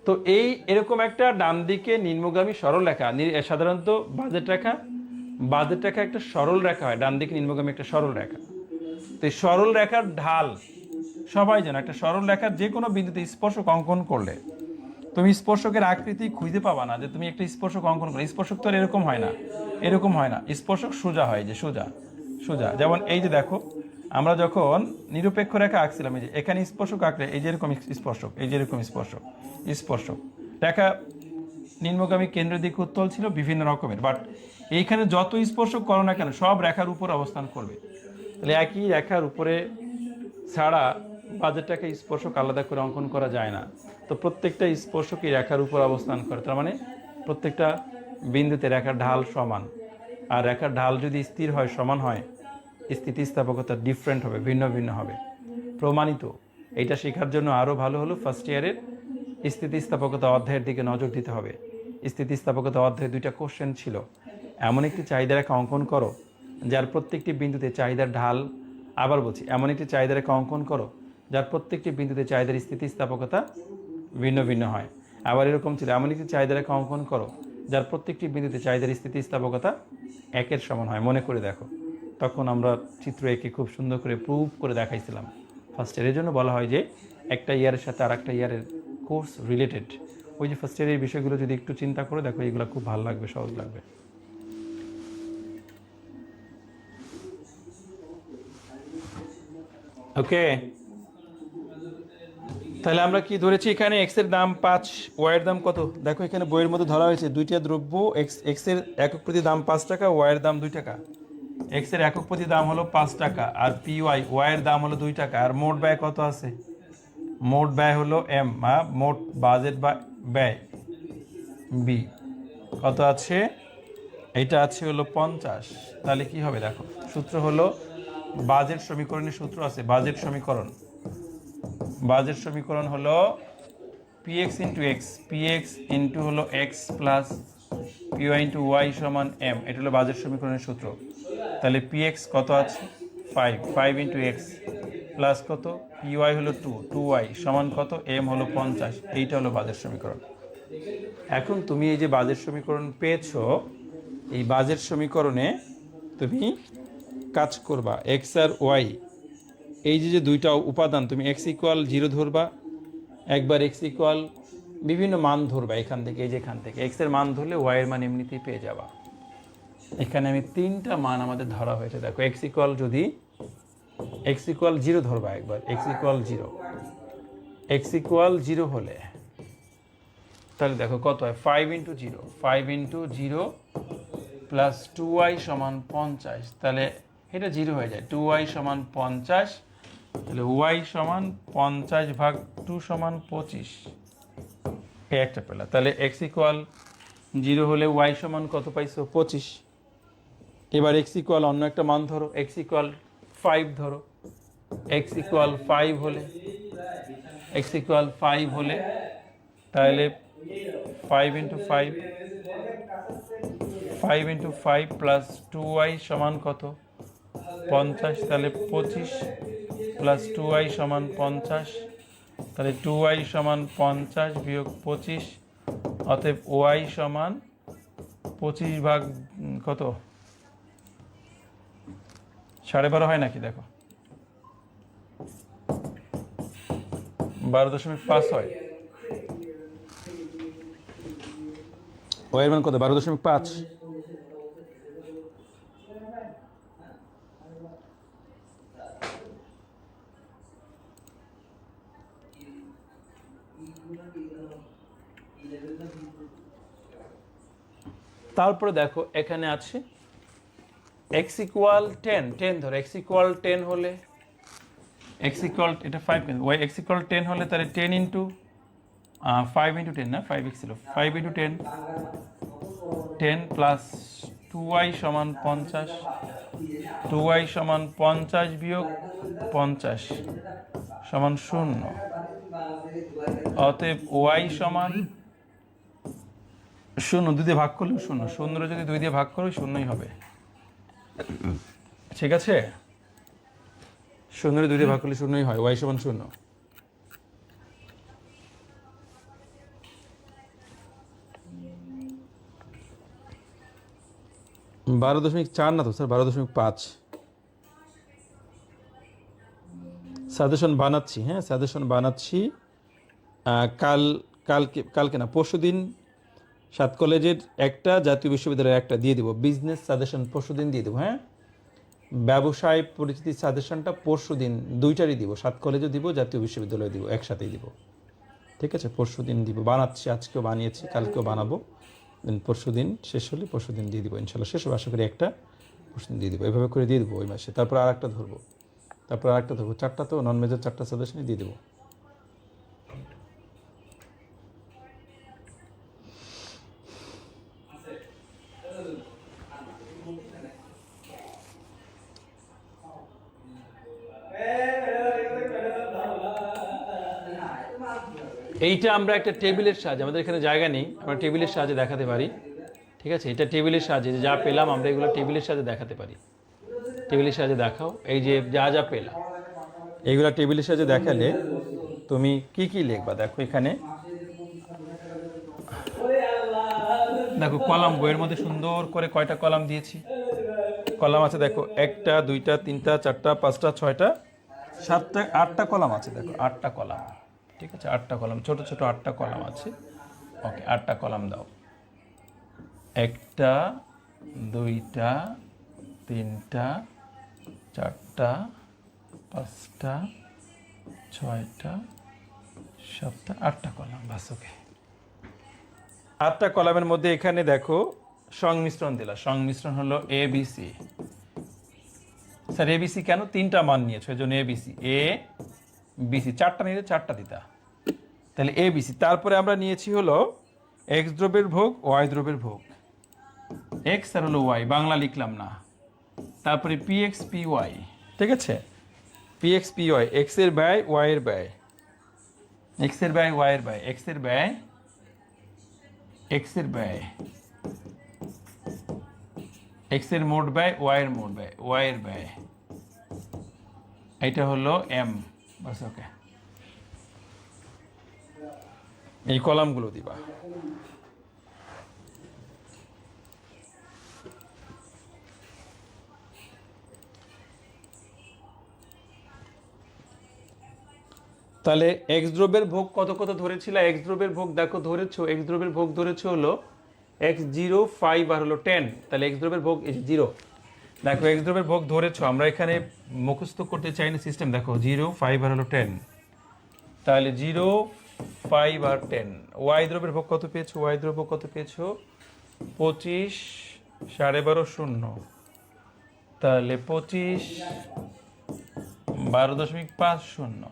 তো এই এরকম একটা ডান দিকে নিম্নগামী সরল রেখা, সাধারণত বাজেট রেখা একটা সরল রেখা হয়, ডান দিকে নিম্নগামী একটা সরল রেখা। তো এই সরল রেখার ঢাল সবাই জানো, একটা সরল রেখার যে কোনো বিন্দুতে স্পর্শক অঙ্কন করলে তুমি স্পর্শকের আকৃতি খুঁজে পাবা না, যে তুমি একটা স্পর্শক অঙ্কন করো। স্পর্শক তো এরকম হয় না, এরকম হয় না, স্পর্শক সোজা হয়, যে সোজা সোজা। যেমন এই যে দেখো আমরা যখন নিরপেক্ষ রেখা আঁকছিলাম, এই যে এখানে স্পর্শক আঁকলে এই যে এরকম স্পর্শক, এই যে এরকম স্পর্শক রেখা নিম্নগামী কেন্দ্রের দিকে উত্তল ছিল বিভিন্ন রকমের, বাট এইখানে যত স্পর্শক করো না কেন সব রেখার উপর অবস্থান করবে। তাহলে একই রেখার উপরে ছাড়া বাজেটটাকে স্পর্শক আলাদা করে অঙ্কন করা যায় না। তো প্রত্যেকটা স্পর্শকই রেখার উপর অবস্থান করে, তার মানে প্রত্যেকটা বিন্দুতে রেখার ঢাল সমান। আর রেখার ঢাল যদি স্থির হয়, সমান হয়, স্থিতিস্থাপকতা ডিফারেন্ট হবে, ভিন্ন ভিন্ন হবে, প্রমাণিত। এইটা শেখার জন্য আরও ভালো হলো ফার্স্ট ইয়ারের স্থিতিস্থাপকতা অধ্যায়ের দিকে নজর দিতে হবে। স্থিতিস্থাপকতা অধ্যায়ে 2টা কোশ্চেন ছিল। এমন একটি চাহিদা রেখা অঙ্কন করো যার প্রত্যেকটি বিন্দুতে চাহিদার ঢাল, আবার বলছি, এমন একটি চাহিদা রেখা অঙ্কন করো যার প্রত্যেকটি বিন্দুতে চাহিদার স্থিতিস্থাপকতা ভিন্ন ভিন্ন হয়। আবার এরকম ছিল, এমন একটি চাহিদা রেখা অঙ্কন করো যার প্রত্যেকটি বিন্দুতে চাহিদার স্থিতিস্থাপকতা 1-এর সমান হয়। মনে করে দেখো, তখন আমরা চিত্র এঁকে খুব সুন্দর করে প্রুভ করে দেখাইছিলাম ফার্স্ট ইয়ারের। জন্য বলা হয় যে একটা ইয়ারের সাথে আর একটা ইয়ারের কোর্স রিলেটেড। ওই যে ফার্স্ট ইয়ারের বিষয়গুলো যদি একটু চিন্তা করে দেখো, এগুলো খুব ভালো লাগবে, সহজ লাগবে। ওকে, তাহলে আমরা কি ধরেছি এখানে? এক্স এর দাম 5, ওয়াইয়ের দাম কত? দেখো এখানে বইয়ের মধ্যে ধরা হয়েছে দুইটা দ্রব্য, এক্স এর একক প্রতি দাম 5 টাকা, ওয়াইয়ের দাম 2 টাকা। এক্স এর একক প্রতি দাম হলো 5 টাকা, আর পি ওয়াইয়ের দাম হলো 2 টাকা। আর মোট ব্যয় কত আছে? মোট ব্যয় হলো এম, মোট বাজেট বা ব্যয় বি কত আছে? এইটা আছে হলো 50। তাহলে কি হবে দেখো, সূত্র হলো বাজেট সমীকরণের সূত্র আছে, বাজেট সমীকরণ হলো px into x, px into হলো x plus py into y সমান এম। এটা হলো বাজেট সমীকরণের সূত্র। তাহলে পিএক্স কত আছে? 5 ইন্টু এক্স প্লাস কত? পিওয়াই হলো 2 ওয়াই সমান কত? এম হলো 50। এইটা হলো বাজেট সমীকরণ। এখন তুমি এই যে বাজেট সমীকরণ পেয়েছো, এই বাজেট সমীকরণে তুমি কাজ করবা এক্স আর ওয়াই, এই যে দুইটা উপাদান, তুমি এক্স ইকুয়াল 0 ধরবা, একবার এক্স ইকুয়াল বিভিন্ন মান ধরবা এখান থেকে, এই যে এখান থেকে এক্স এর মান ধরলে ওয়াই এর মান এমনিতেই পেয়ে যাবা। এখানে আমি 3টা মান আমাদের ধরা হয়েছে। দেখো এক্স ইকুয়াল যদি এক্স ইকুয়াল 0 ধরবা একবার, এক্স ইকুয়াল 0, এক্স ইকুয়াল 0 হলে তাহলে দেখো কত হয়, 5 ইন্টু 0, 5 ইন্টু 0 প্লাস 2y সমান 50, তাহলে এটা 0 হয়ে যায়, 2y সমান 50, তাহলে y সমান 50 ভাগ 2 সমান 25, এই একটা পেলা। তাহলে x ইকুয়াল 0 হলে y সমান কত পাইছো, 25। এবার x ইকুয়াল অন্য একটা মান ধরো, x ইকুয়াল 5 ধরো, x ইকুয়াল 5 হলে, x ইকুয়াল 5 হলে তাহলে 5 ইন্টু 5, 5 ইন্টু 5 প্লাস 2y সমান কত, 50, তাহলে 25 প্লাস 2y সমান 50, তাহলে 2y সমান 50 বিয়োগ 25, অতএব y সমান 25 ভাগ কত, 12.5 হয় নাকি, দেখো 12.5 হয়, y এর মান কত, 12.5। তারপরে দেখো এখানে আছে x ইকুয়াল 10, 10 ধরো, x ইকুয়াল 10 হলে, x ইকুয়াল এটা 5 কিন্তু y x ইকুয়াল 10 হলে তাহলে 10 ইন্টু 5 ইন্টু 10 না, 5x ছিল, 5 ইন্টু 10, 10 প্লাস 2y সমান 50, 2y সমান 50 বিয়োগ 50 সমান 0, অতএব y সমান 0, 2 দিয়ে ভাগ করলেও 0, 0 যদি 2 দিয়ে ভাগ করো 0ই হবে, ঠিক আছে, 0 2 দিয়ে ভাগ করলে 0ই হয়, y সমান 0। বারো দশমিক 4 না তো স্যার, 12.5 সাজেশন বানাচ্ছি, হ্যাঁ সাজেশন বানাচ্ছি, কালকে না পরশু দিন 7 কলেজের একটা, জাতীয় বিশ্ববিদ্যালয়ের একটা দিয়ে দিব, বিজনেস সাজেশন পরশু দিন দিয়ে দেবো, হ্যাঁ ব্যবসায় পরিচিতি সাজেশনটা পরশু দিন, দুইটারই দিব, 7 কলেজও দিব, জাতীয় বিশ্ববিদ্যালয়ে দিব, একসাথেই দিব, ঠিক আছে, পরশু দিন দিব, বানাচ্ছি, আজকেও বানিয়েছি, কালকেও বানাবো, দেন পরশু দিন শেষ হলে পরশু দিন দিয়ে দিব, ইনশাল্লাহ শেষ হবে, আশা করি একটা পরশু দিন দিয়ে দিব, এভাবে করে দিয়ে দেবো ওই মাসে, তারপর আর একটা ধরবো, তারপর আর একটা ধরবো, 4টা তো নন মেজর 4টা সাজেশনই দিয়ে দেবো। এইটা আমরা একটা টেবিলের সাহায্যে, আমাদের এখানে জায়গা নেই, আমরা টেবিলের সাহায্যে দেখাতে পারি, ঠিক আছে, এটা টেবিলের সাহায্যে যা পেলাম আমরা এগুলো টেবিলের সাহায্যে দেখাতে পারি, টেবিলের সাহায্যে দেখাও, এই যে যা যা পেলাম এইগুলো টেবিলের সাহায্যে দেখালে তুমি কি কি লিখবা, দেখো এখানে দেখো কলাম, বইয়ের মধ্যে সুন্দর করে কয়টা কলাম দিয়েছি, কলাম আছে দেখো, 1টা 2টা 3টা 4টা 5টা 6টা 7টা 8টা কলাম আছে, দেখো 8টা কলাম, ঠিক আছে, 8টা কলাম, ছোট ছোট 8টা কলাম আছে, ওকে 8টা কলাম দাও, 1টা 2টা 3টা 4টা 5টা 6টা 7টা 8টা কলাম, বাস, ওকে 8টা কলামের মধ্যে এখানে দেখো সংমিশ্রণ দিলা, সংমিশ্রণ হলো ABC, স্যার ABC কেন, 3টা মান নিয়েছো এই জন্য ABC, ABC 4টা নিলে 4টা দিতা, তাহলে ABC, তারপরে আমরা নিয়েছি হলো x দ্রব্যের ভোগ, y দ্রব্যের ভোগ, x আর হলো y, বাংলা লিখলাম না, তারপরে PX PY, ঠিক আছে, PX PY, x এর ব্যয় y এর ব্যয়, x এর ব্যয় y এর ব্যয়, x এর ব্যয়, x এর ব্যয়, x এর মোট ব্যয়, y এর মোট ব্যয়, y এর ব্যয়, এটা হলো M, বাস, ওকে এই কলামগুলো দিবা। তাহলে এক্স দ্রব্যের ভোগ কত কত ধরেছিল, এক্স দ্রব্যের ভোগ দেখো ধরেছো, এক্স দ্রব্যের ভোগ ধরেছো হলো x0 5 আর হলো 10, তাহলে এক্স দ্রব্যের ভোগ 0, দেখো এক্স দ্রব্যের ভোগ ধরেছো, আমরা এখানে মুখস্থ করতে চাই না সিস্টেম। দেখো 0, 5 আর হলো 10, তাহলে 0, 5 আর 10। ওয়াই দ্রব্যের ভোগ কত পেয়েছো? ওয়াই দ্রব্য কত পেয়েছো? 25, 12.5 শূন্য, তাহলে 25, 12.50।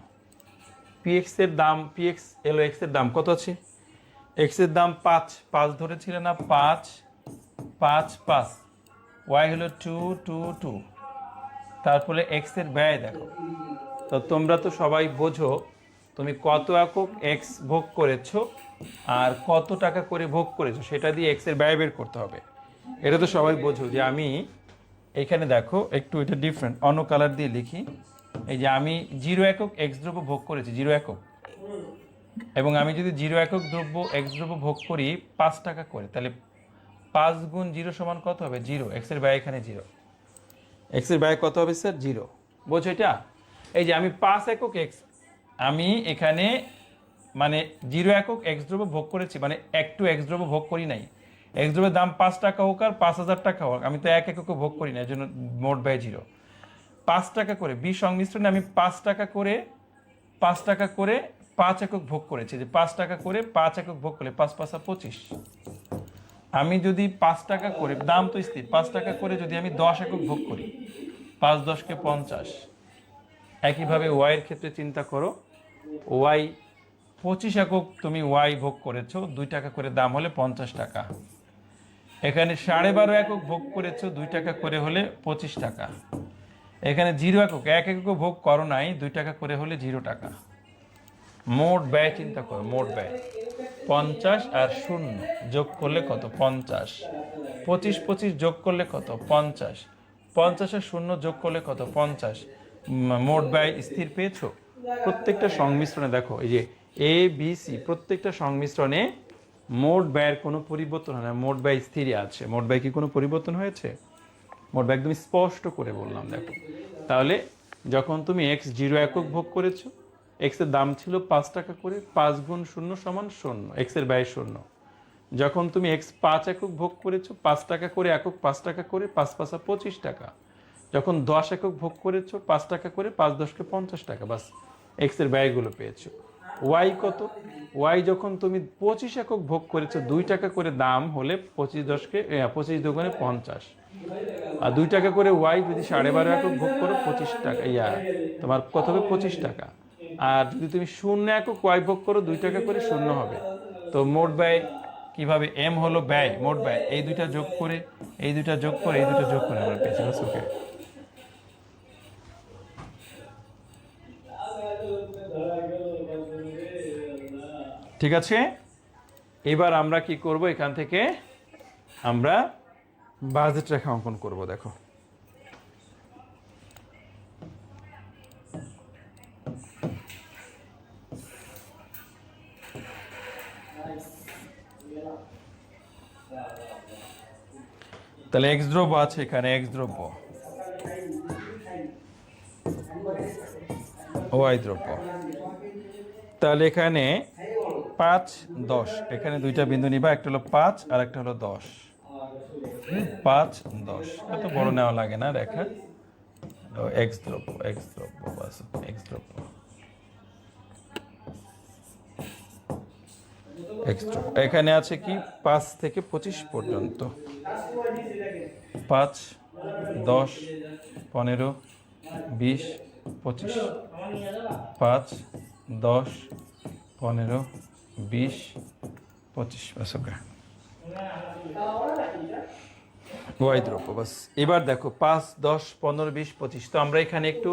পিএক্স এর দাম, পিএক্স এলো এক্স এর দাম কত আছে? এক্স এর দাম 5, 5 ধরেছিল না? 5, 5, 5। ওয়াই হলো 2, 2, 2। তারপরে এক্স এর ব্যয় দেখো। তো তোমরা তো সবাই বোঝো তুমি কত একক এক্স ভোগ করেছো আর কত টাকা করে ভোগ করেছো, সেটা দিয়ে এক্স এর ব্যয় বের করতে হবে। এটা তো সবাই বোঝো যে আমি এখানে দেখো একটু এটা ডিফারেন্ট, অন্য কালার দিয়ে লিখি। এই যে আমি 0 একক এক্স দ্রব্য ভোগ করেছি, 0 একক, এবং আমি যদি 0 একক দ্রব্য এক্স দ্রব্য ভোগ করি 5 টাকা করে, তাহলে 5 গুণ 0 সমান কত হবে? 0। এক্স এর ব্যয় এখানে 0। এক্স এর ব্যয় কত হবে স্যার? 0। বোঝো এটা? এই যে আমি 5 একক এক্স, আমি এখানে মানে 0 একক এক্স দ্রব্য ভোগ করেছি, মানে একটু এক্স দ্রব্য ভোগ করি নাই। এক্স দ্রব্যের দাম 5 টাকা হোক আর 5,000 টাকা হোক, আমি তো এক এককে ভোগ করি না, এর জন্য মোট ব্যয় 0। 5 টাকা করে বি সংমিশ্রণে আমি 5 টাকা করে 5 টাকা করে 5 একক ভোগ করেছি। যে 5 টাকা করে 5 একক ভোগ করলে 5 5 25। আমি যদি 5 টাকা করে, দাম তো স্থির, 5 টাকা করে যদি আমি 10 একক ভোগ করি, 5 10 = 50। একইভাবে ওয়াই এর ক্ষেত্রে চিন্তা করো, ওয়াই 25 একক তুমি ওয়াই ভোগ করেছো, 2 টাকা করে দাম হলে 50 টাকা। এখানে 12.5 একক ভোগ করেছো, 2 টাকা করে হলে 25 টাকা। এখানে 0 একক, 1 একক ভোগ করো নাই, 2 টাকা করে হলে 0 টাকা। মোট ব্যয় চিন্তা করো, মোট ব্যয় 50 আর 0 যোগ করলে কত? 50। 25 25 যোগ করলে কত? 50। 50 আর 0 যোগ করলে কত? 50। মোট ব্যয় স্থির পেয়েছো? প্রত্যেকটা সংমিশ্রণে দেখো, এই যে এ বি সি প্রত্যেকটা সংমিশ্রণে মোট ব্যয়ের কোনো পরিবর্তন হয় না, মোট ব্যয় স্থিরই আছে। মোট ব্যয় কি কোনো পরিবর্তন হয়েছে? মোট ব্যয় একদম স্পষ্ট করে বললাম দেখো। তাহলে যখন তুমি এক্স 0 একক ভোগ করেছো, এক্স এর দাম ছিল 5 টাকা করে, 5 গুণ 0 সমান 0, এক্স এর ব্যয় 0। যখন তুমি এক্স 5 একক ভোগ করেছো, 5 টাকা করে একক, 5 টাকা করে 5 5 25 টাকা। যখন 10 একক ভোগ করেছো, 5 টাকা করে 5 10 50 টাকা। বাস, এক্স এর ব্যয়গুলো পেয়েছো। ওয়াই কত? ওয়াই যখন তুমি 25 একক ভোগ করেছো, 2 টাকা করে দাম হলে 25 25 দুগুণে 50। আর 2 টাকা করে ওয়াই যদি 12.5 একক ভোগ করো, 25 টাকা, তোমার কত হবে? 25 টাকা। আর যদি তুমি 0 একক ওয়াই ভোগ করো, 2 টাকা করে 0 হবে। তো মোট ব্যয় কিভাবে? এম হলো ব্যয়, মোট ব্যয়, এই দুইটা যোগ করে, এই দুইটা যোগ করে, এই দুটো যোগ করে আমরা পেয়েছি। ওকে, ঠিক আছে। এবার আমরা কি করব? এখান থেকে আমরা বাজেট রেখা অঙ্কন করব। দেখো তাহলে এক্স দ্রব্য আছে এখানে, এক্স দ্রব্য, ওয়াই দ্রব্য। তাহলে এখানে 5 10, এখানে দুইটা বিন্দু নিবা, একটা হলো 5 আর একটা হলো 10। 5 10 এত বড় নেওয়া লাগে না রেখা। এক্স দ্রব্য, এক্স দ্রব্য, বাস এক্স দ্রব্য, এক্স দ্রব্য। এখানে আছে কি 5 থেকে 25 পর্যন্ত, 5 10 15 20 25, 5 10 15 20 25, বাস ওকে, ওয়াই দ্রব্য। বাস এবার দেখো 5 10 15 20 25। তো আমরা এখানে একটু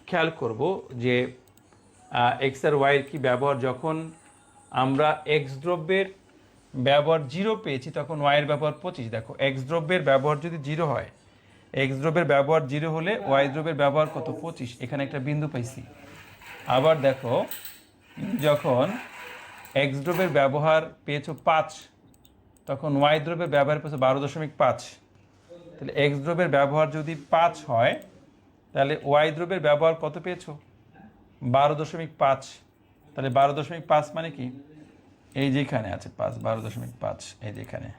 খেয়াল করব যে এক্স আর ওয়াইয়ের কি ব্যবহার। যখন আমরা এক্স দ্রব্যের ব্যবহার 0 পেয়েছি, তখন ওয়াইয়ের ব্যবহার 25। দেখো এক্স দ্রব্যের ব্যবহার যদি 0 হয়, এক্স দ্রব্যের ব্যবহার 0 হলে ওয়াই দ্রব্যের ব্যবহার কত? 25। এখানে একটা বিন্দু পাইছি। আবার দেখো যখন এক্স দ্রব্যের ব্যবহার পেয়েছো 5, তখন ওয়াই দ্রব্যের ব্যবহার পেয়েছো 12.5। তাহলে এক্স দ্রব্যের ব্যবহার যদি 5 হয়, তাহলে ওয়াই দ্রব্যের ব্যবহার কত পেয়েছো? 12.5। তাহলে 12.5 মানে কি? এই যেখানে আছে 5, 12.5, এই যেখানে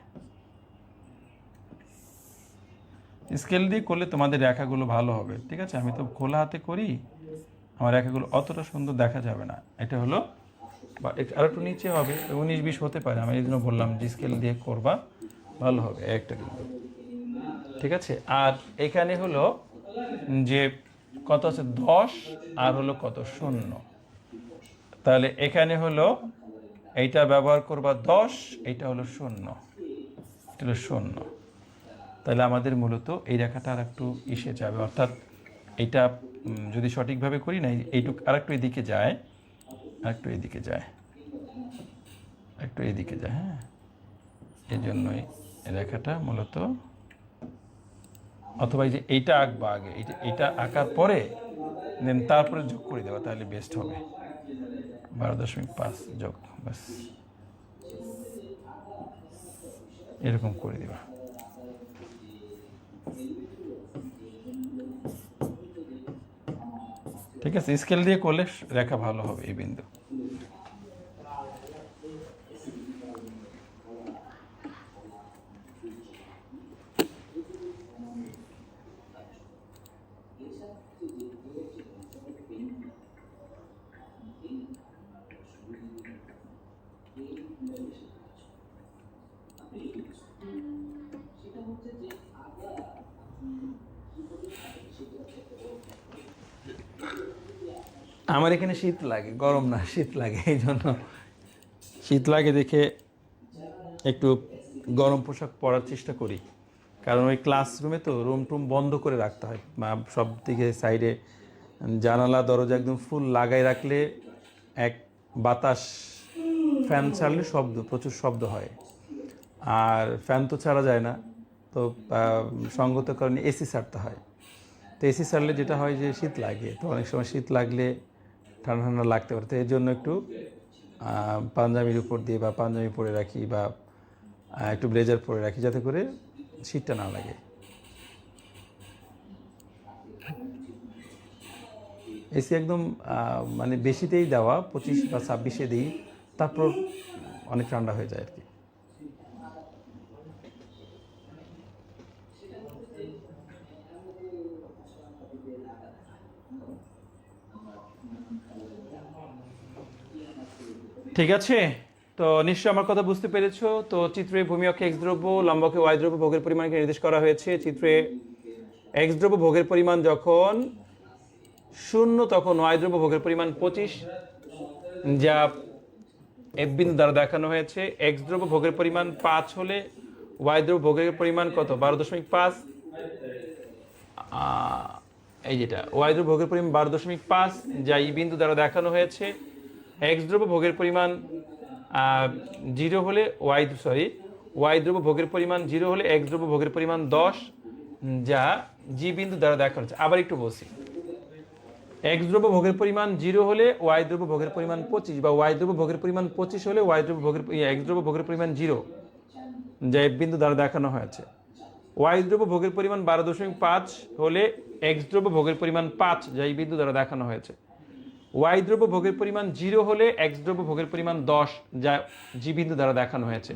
স্কেল দিয়ে করলে তোমাদের রেখাগুলো ভালো হবে, ঠিক আছে? আমি তো খোলা হাতে করি, আমার রেখাগুলো অতটা সুন্দর দেখা যাবে না। এটা হলো বা আর একটু নিচে হবে, 19-20 হতে পারে, আমি এই জন্য বললাম যে স্কেল দিয়ে করবা ভালো হবে একটা কিন্তু, ঠিক আছে? আর এখানে হলো যে কত আছে 10 আর হলো কত 0, তাহলে এখানে হলো এইটা ব্যবহার করবা 10, এইটা হলো 0, এটা হলো 0। তাহলে আমাদের মূলত এই রেখাটা আর একটু এসে যাবে, অর্থাৎ এইটা যদি সঠিকভাবে করি না, এইটুক আর একটু এদিকে যায়, আর একটু এদিকে যায়, একটু এদিকে যায়, হ্যাঁ, এই জন্যই রেখাটা মূলত, অথবা এই যে এইটা আঁকবা আগে, এইটা আঁকার পরে দেন তারপরে যোগ করে দেওয়া, তাহলে বেস্ট হবে। 12.5 যোগ, ব্যাস এরকম করে দেবা। ঠিক আছে, স্কেল দিয়ে করলে রেখা ভালো হবে এই বিন্দু। আমার এখানে শীত লাগে, গরম না, শীত লাগে, এই জন্য শীত লাগে দেখে একটু গরম পোশাক পরার চেষ্টা করি, কারণ ওই ক্লাসরুমে তো রুম টুম বন্ধ করে রাখতে হয়, সব দিকে সাইডে জানালা দরজা একদম ফুল লাগাই রাখলে এক বাতাস, ফ্যান ছাড়লে শব্দ, প্রচুর শব্দ হয়, আর ফ্যান তো ছাড়া যায় না, তো সঙ্গত কারণে এসি ছাড়তে হয়। তো এসি ছাড়লে যেটা হয় যে শীত লাগে, তো অনেক সময় শীত লাগলে ঠান্ডা ঠান্ডা লাগতে পারে, তো এর জন্য একটু পাঞ্জাবির উপর দিয়ে বা পাঞ্জাবি পরে রাখি, বা একটু ব্লেজার পরে রাখি, যাতে করে শীতটা না লাগে। এসি একদম মানে বেশিতেই দেওয়া, 25 বা 26-এ দিই, তারপর অনেক ঠান্ডা হয়ে যায় আর কি। ঠিক আছে, তো নিশ্চয়ই আমার কথা বুঝতে পেরেছো। তো চিত্রে ভূমি অক্ষে এক্স দ্রব্য, লম্বকে ওয়াই দ্রব্য ভোগের পরিমাণকে নির্দেশ করা হয়েছে। চিত্রে এক্স দ্রব্য ভোগের পরিমাণ যখন 0, তখন ওয়াই দ্রব্য ভোগের পরিমাণ 25, যা এফ বিন্দু দ্বারা দেখানো হয়েছে। এক্স দ্রব্য ভোগের পরিমাণ 5 হলে ওয়াই দ্রব্য ভোগের পরিমাণ কত? 12.5। এই যেটা ওয়াই দ্রব্য ভোগের পরিমাণ 12.5, যা এই বিন্দু দ্বারা দেখানো হয়েছে। এক্স দ্রব্য ভোগের পরিমাণ 0 হলে ওয়াই দ্রব্য ভোগের পরিমাণ 0 হলে এক্স দ্রব্য ভোগের পরিমাণ 10, যা জি বিন্দু দ্বারা দেখানো হচ্ছে। আবার একটু বলছি, এক্স দ্রব্য ভোগের পরিমাণ 0 হলে ওয়াই দ্রব্য ভোগের পরিমাণ 25, বা ওয়াই দ্রব্য ভোগের পরিমাণ 25 হলে ওয়াই দ্রব্য ভোগের এক্স দ্রব্য ভোগের পরিমাণ 0, যা এফ বিন্দু দ্বারা দেখানো হয়েছে। ওয়াই দ্রব্য ভোগের পরিমাণ 12.5 হলে এক্স দ্রব্য ভোগের পরিমাণ 5, যা এই বিন্দু দ্বারা দেখানো হয়েছে। ওয়াই দ্রব্য ভোগের পরিমাণ 0 হলে এক্স দ্রব্য ভোগের পরিমাণ 10, যা জি বিন্দু দ্বারা দেখানো হয়েছে।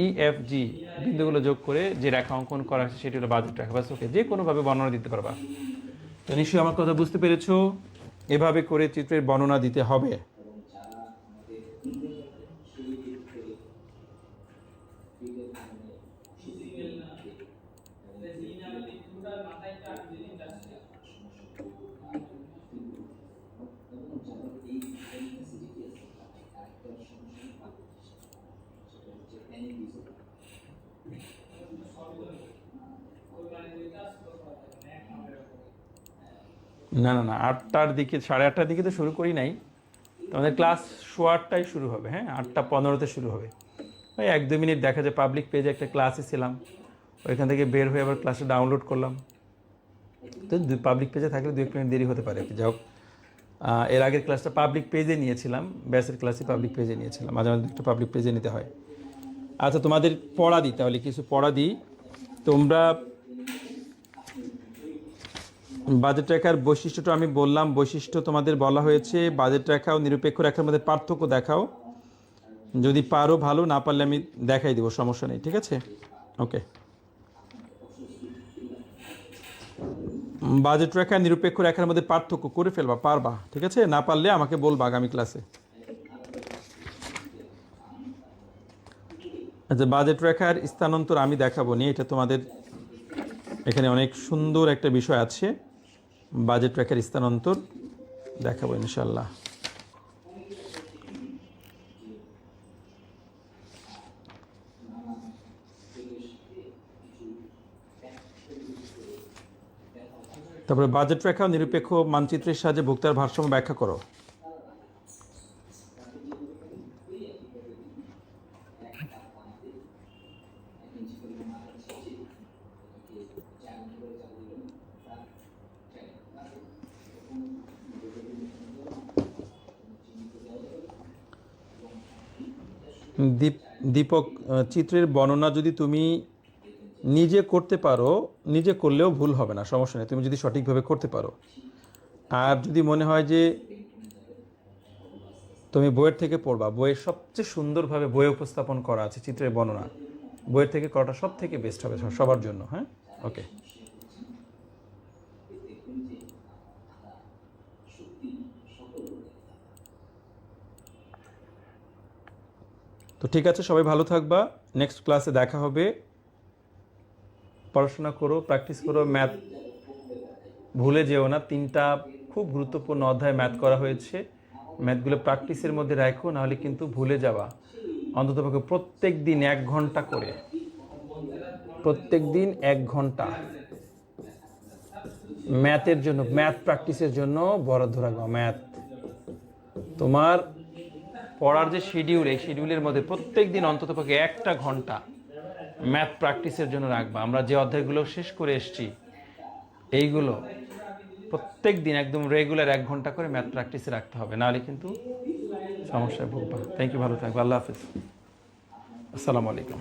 ই এফ জি বিন্দুগুলো যোগ করে যে রেখা অঙ্কন করা হয়েছে সেটি হলো বাজেট রেখা। বাস, ওকে, যে কোনোভাবে বর্ণনা দিতে পারবা। তো নিশ্চয়ই আমার কথা বুঝতে পেরেছো, এভাবে করে চিত্রের বর্ণনা দিতে হবে। না না না, 8টার দিকে, 8:30টার দিকে তো শুরু করি নাই, তোমাদের ক্লাস 8:15টায় শুরু হবে, হ্যাঁ, 8:15তে শুরু হবে। ওই 1-2 মিনিট দেখা যায়, পাবলিক পেজে একটা ক্লাসে ছিলাম, ওইখান থেকে বের হয়ে আবার ক্লাসে ডাউনলোড করলাম, তো পাবলিক পেজে থাকলে 2-1 মিনিট দেরি হতে পারে। যাই হোক, এর আগের ক্লাসটা পাবলিক পেজে নিয়েছিলাম, ব্যাসের ক্লাসে পাবলিক পেজে নিয়েছিলাম, মাঝে মাঝে একটু পাবলিক পেজে নিতে হয়। আচ্ছা, তোমাদের পড়া দিই, তাহলে কিছু পড়া দিই। তোমরা বাজেট রেখার বৈশিষ্ট্যটা আমি বললাম, বৈশিষ্ট্য তোমাদের বলা হয়েছে বাজেট রেখা ও নিরপেক্ষ রেখার মধ্যে পার্থক্য দেখাও, যদি পারো ভালো, না পারলে আমি দেখাই দেবো, সমস্যা নেই, ঠিক আছে? ওকে। বাজেট রেখা নিরপেক্ষ রেখার মধ্যে পার্থক্য করে ফেলবা, পারবা, ঠিক আছে? না পারলে আমাকে বলবা আগামী ক্লাসে। আচ্ছা, বাজেট রেখার স্থানান্তর আমি দেখাবো নি, এটা তোমাদের এখানে অনেক সুন্দর একটা বিষয় আছে, বাজেট রেখার স্থানান্তর দেখাবো ইনশাল্লাহ। তারপরে বাজেট রেখা ও নিরপেক্ষ মানচিত্রের সাহায্যে ভোক্তার ভারসাম্য ব্যাখ্যা করো। দীপক, চিত্রের বর্ণনা যদি তুমি নিজে করতে পারো, নিজে করলেও ভুল হবে না, সমস্যা নেই, তুমি যদি সঠিকভাবে করতে পারো। আর যদি মনে হয় যে তুমি বইয়ের থেকে পড়বা, বইয়ের সবচেয়ে সুন্দরভাবে বইয়ে উপস্থাপন করা আছে চিত্রের বর্ণনা, বইয়ের থেকে করাটা সব থেকে বেস্ট হবে সবার জন্য। হ্যাঁ, ওকে। তো ঠিক আছে, সবাই ভালো থাকবা, নেক্সট ক্লাসে দেখা হবে। পড়াশোনা করো, প্র্যাকটিস করো, ম্যাথ ভুলে যেও না, 3টা খুব গুরুত্বপূর্ণ অধ্যায় ম্যাথ করা হয়েছে, ম্যাথগুলো প্র্যাকটিসের মধ্যে রাখো, নাহলে কিন্তু ভুলে যাবা। অন্ততপক্ষে প্রত্যেক দিন 1 ঘন্টা করে, প্রত্যেক দিন 1 ঘন্টা ম্যাথের জন্য, ম্যাথ প্র্যাকটিসের জন্য বরাদ্দ রাখবা। ম্যাথ তোমার পড়ার যে শিডিউল, এই শিডিউলের মধ্যে প্রত্যেক দিন অন্ততপক্ষে 1টা ঘন্টা ম্যাথ প্র্যাকটিসের জন্য রাখবা। আমরা যে অধ্যায়গুলো শেষ করে এসেছি এইগুলো প্রত্যেক দিন একদম রেগুলার 1 ঘন্টা করে ম্যাথ প্র্যাকটিসে রাখতে হবে, নাহলে কিন্তু সমস্যায় ভুগবা। থ্যাংক ইউ, ভালো থাকবে, আল্লাহ হাফিজ, আসসালামু আলাইকুম।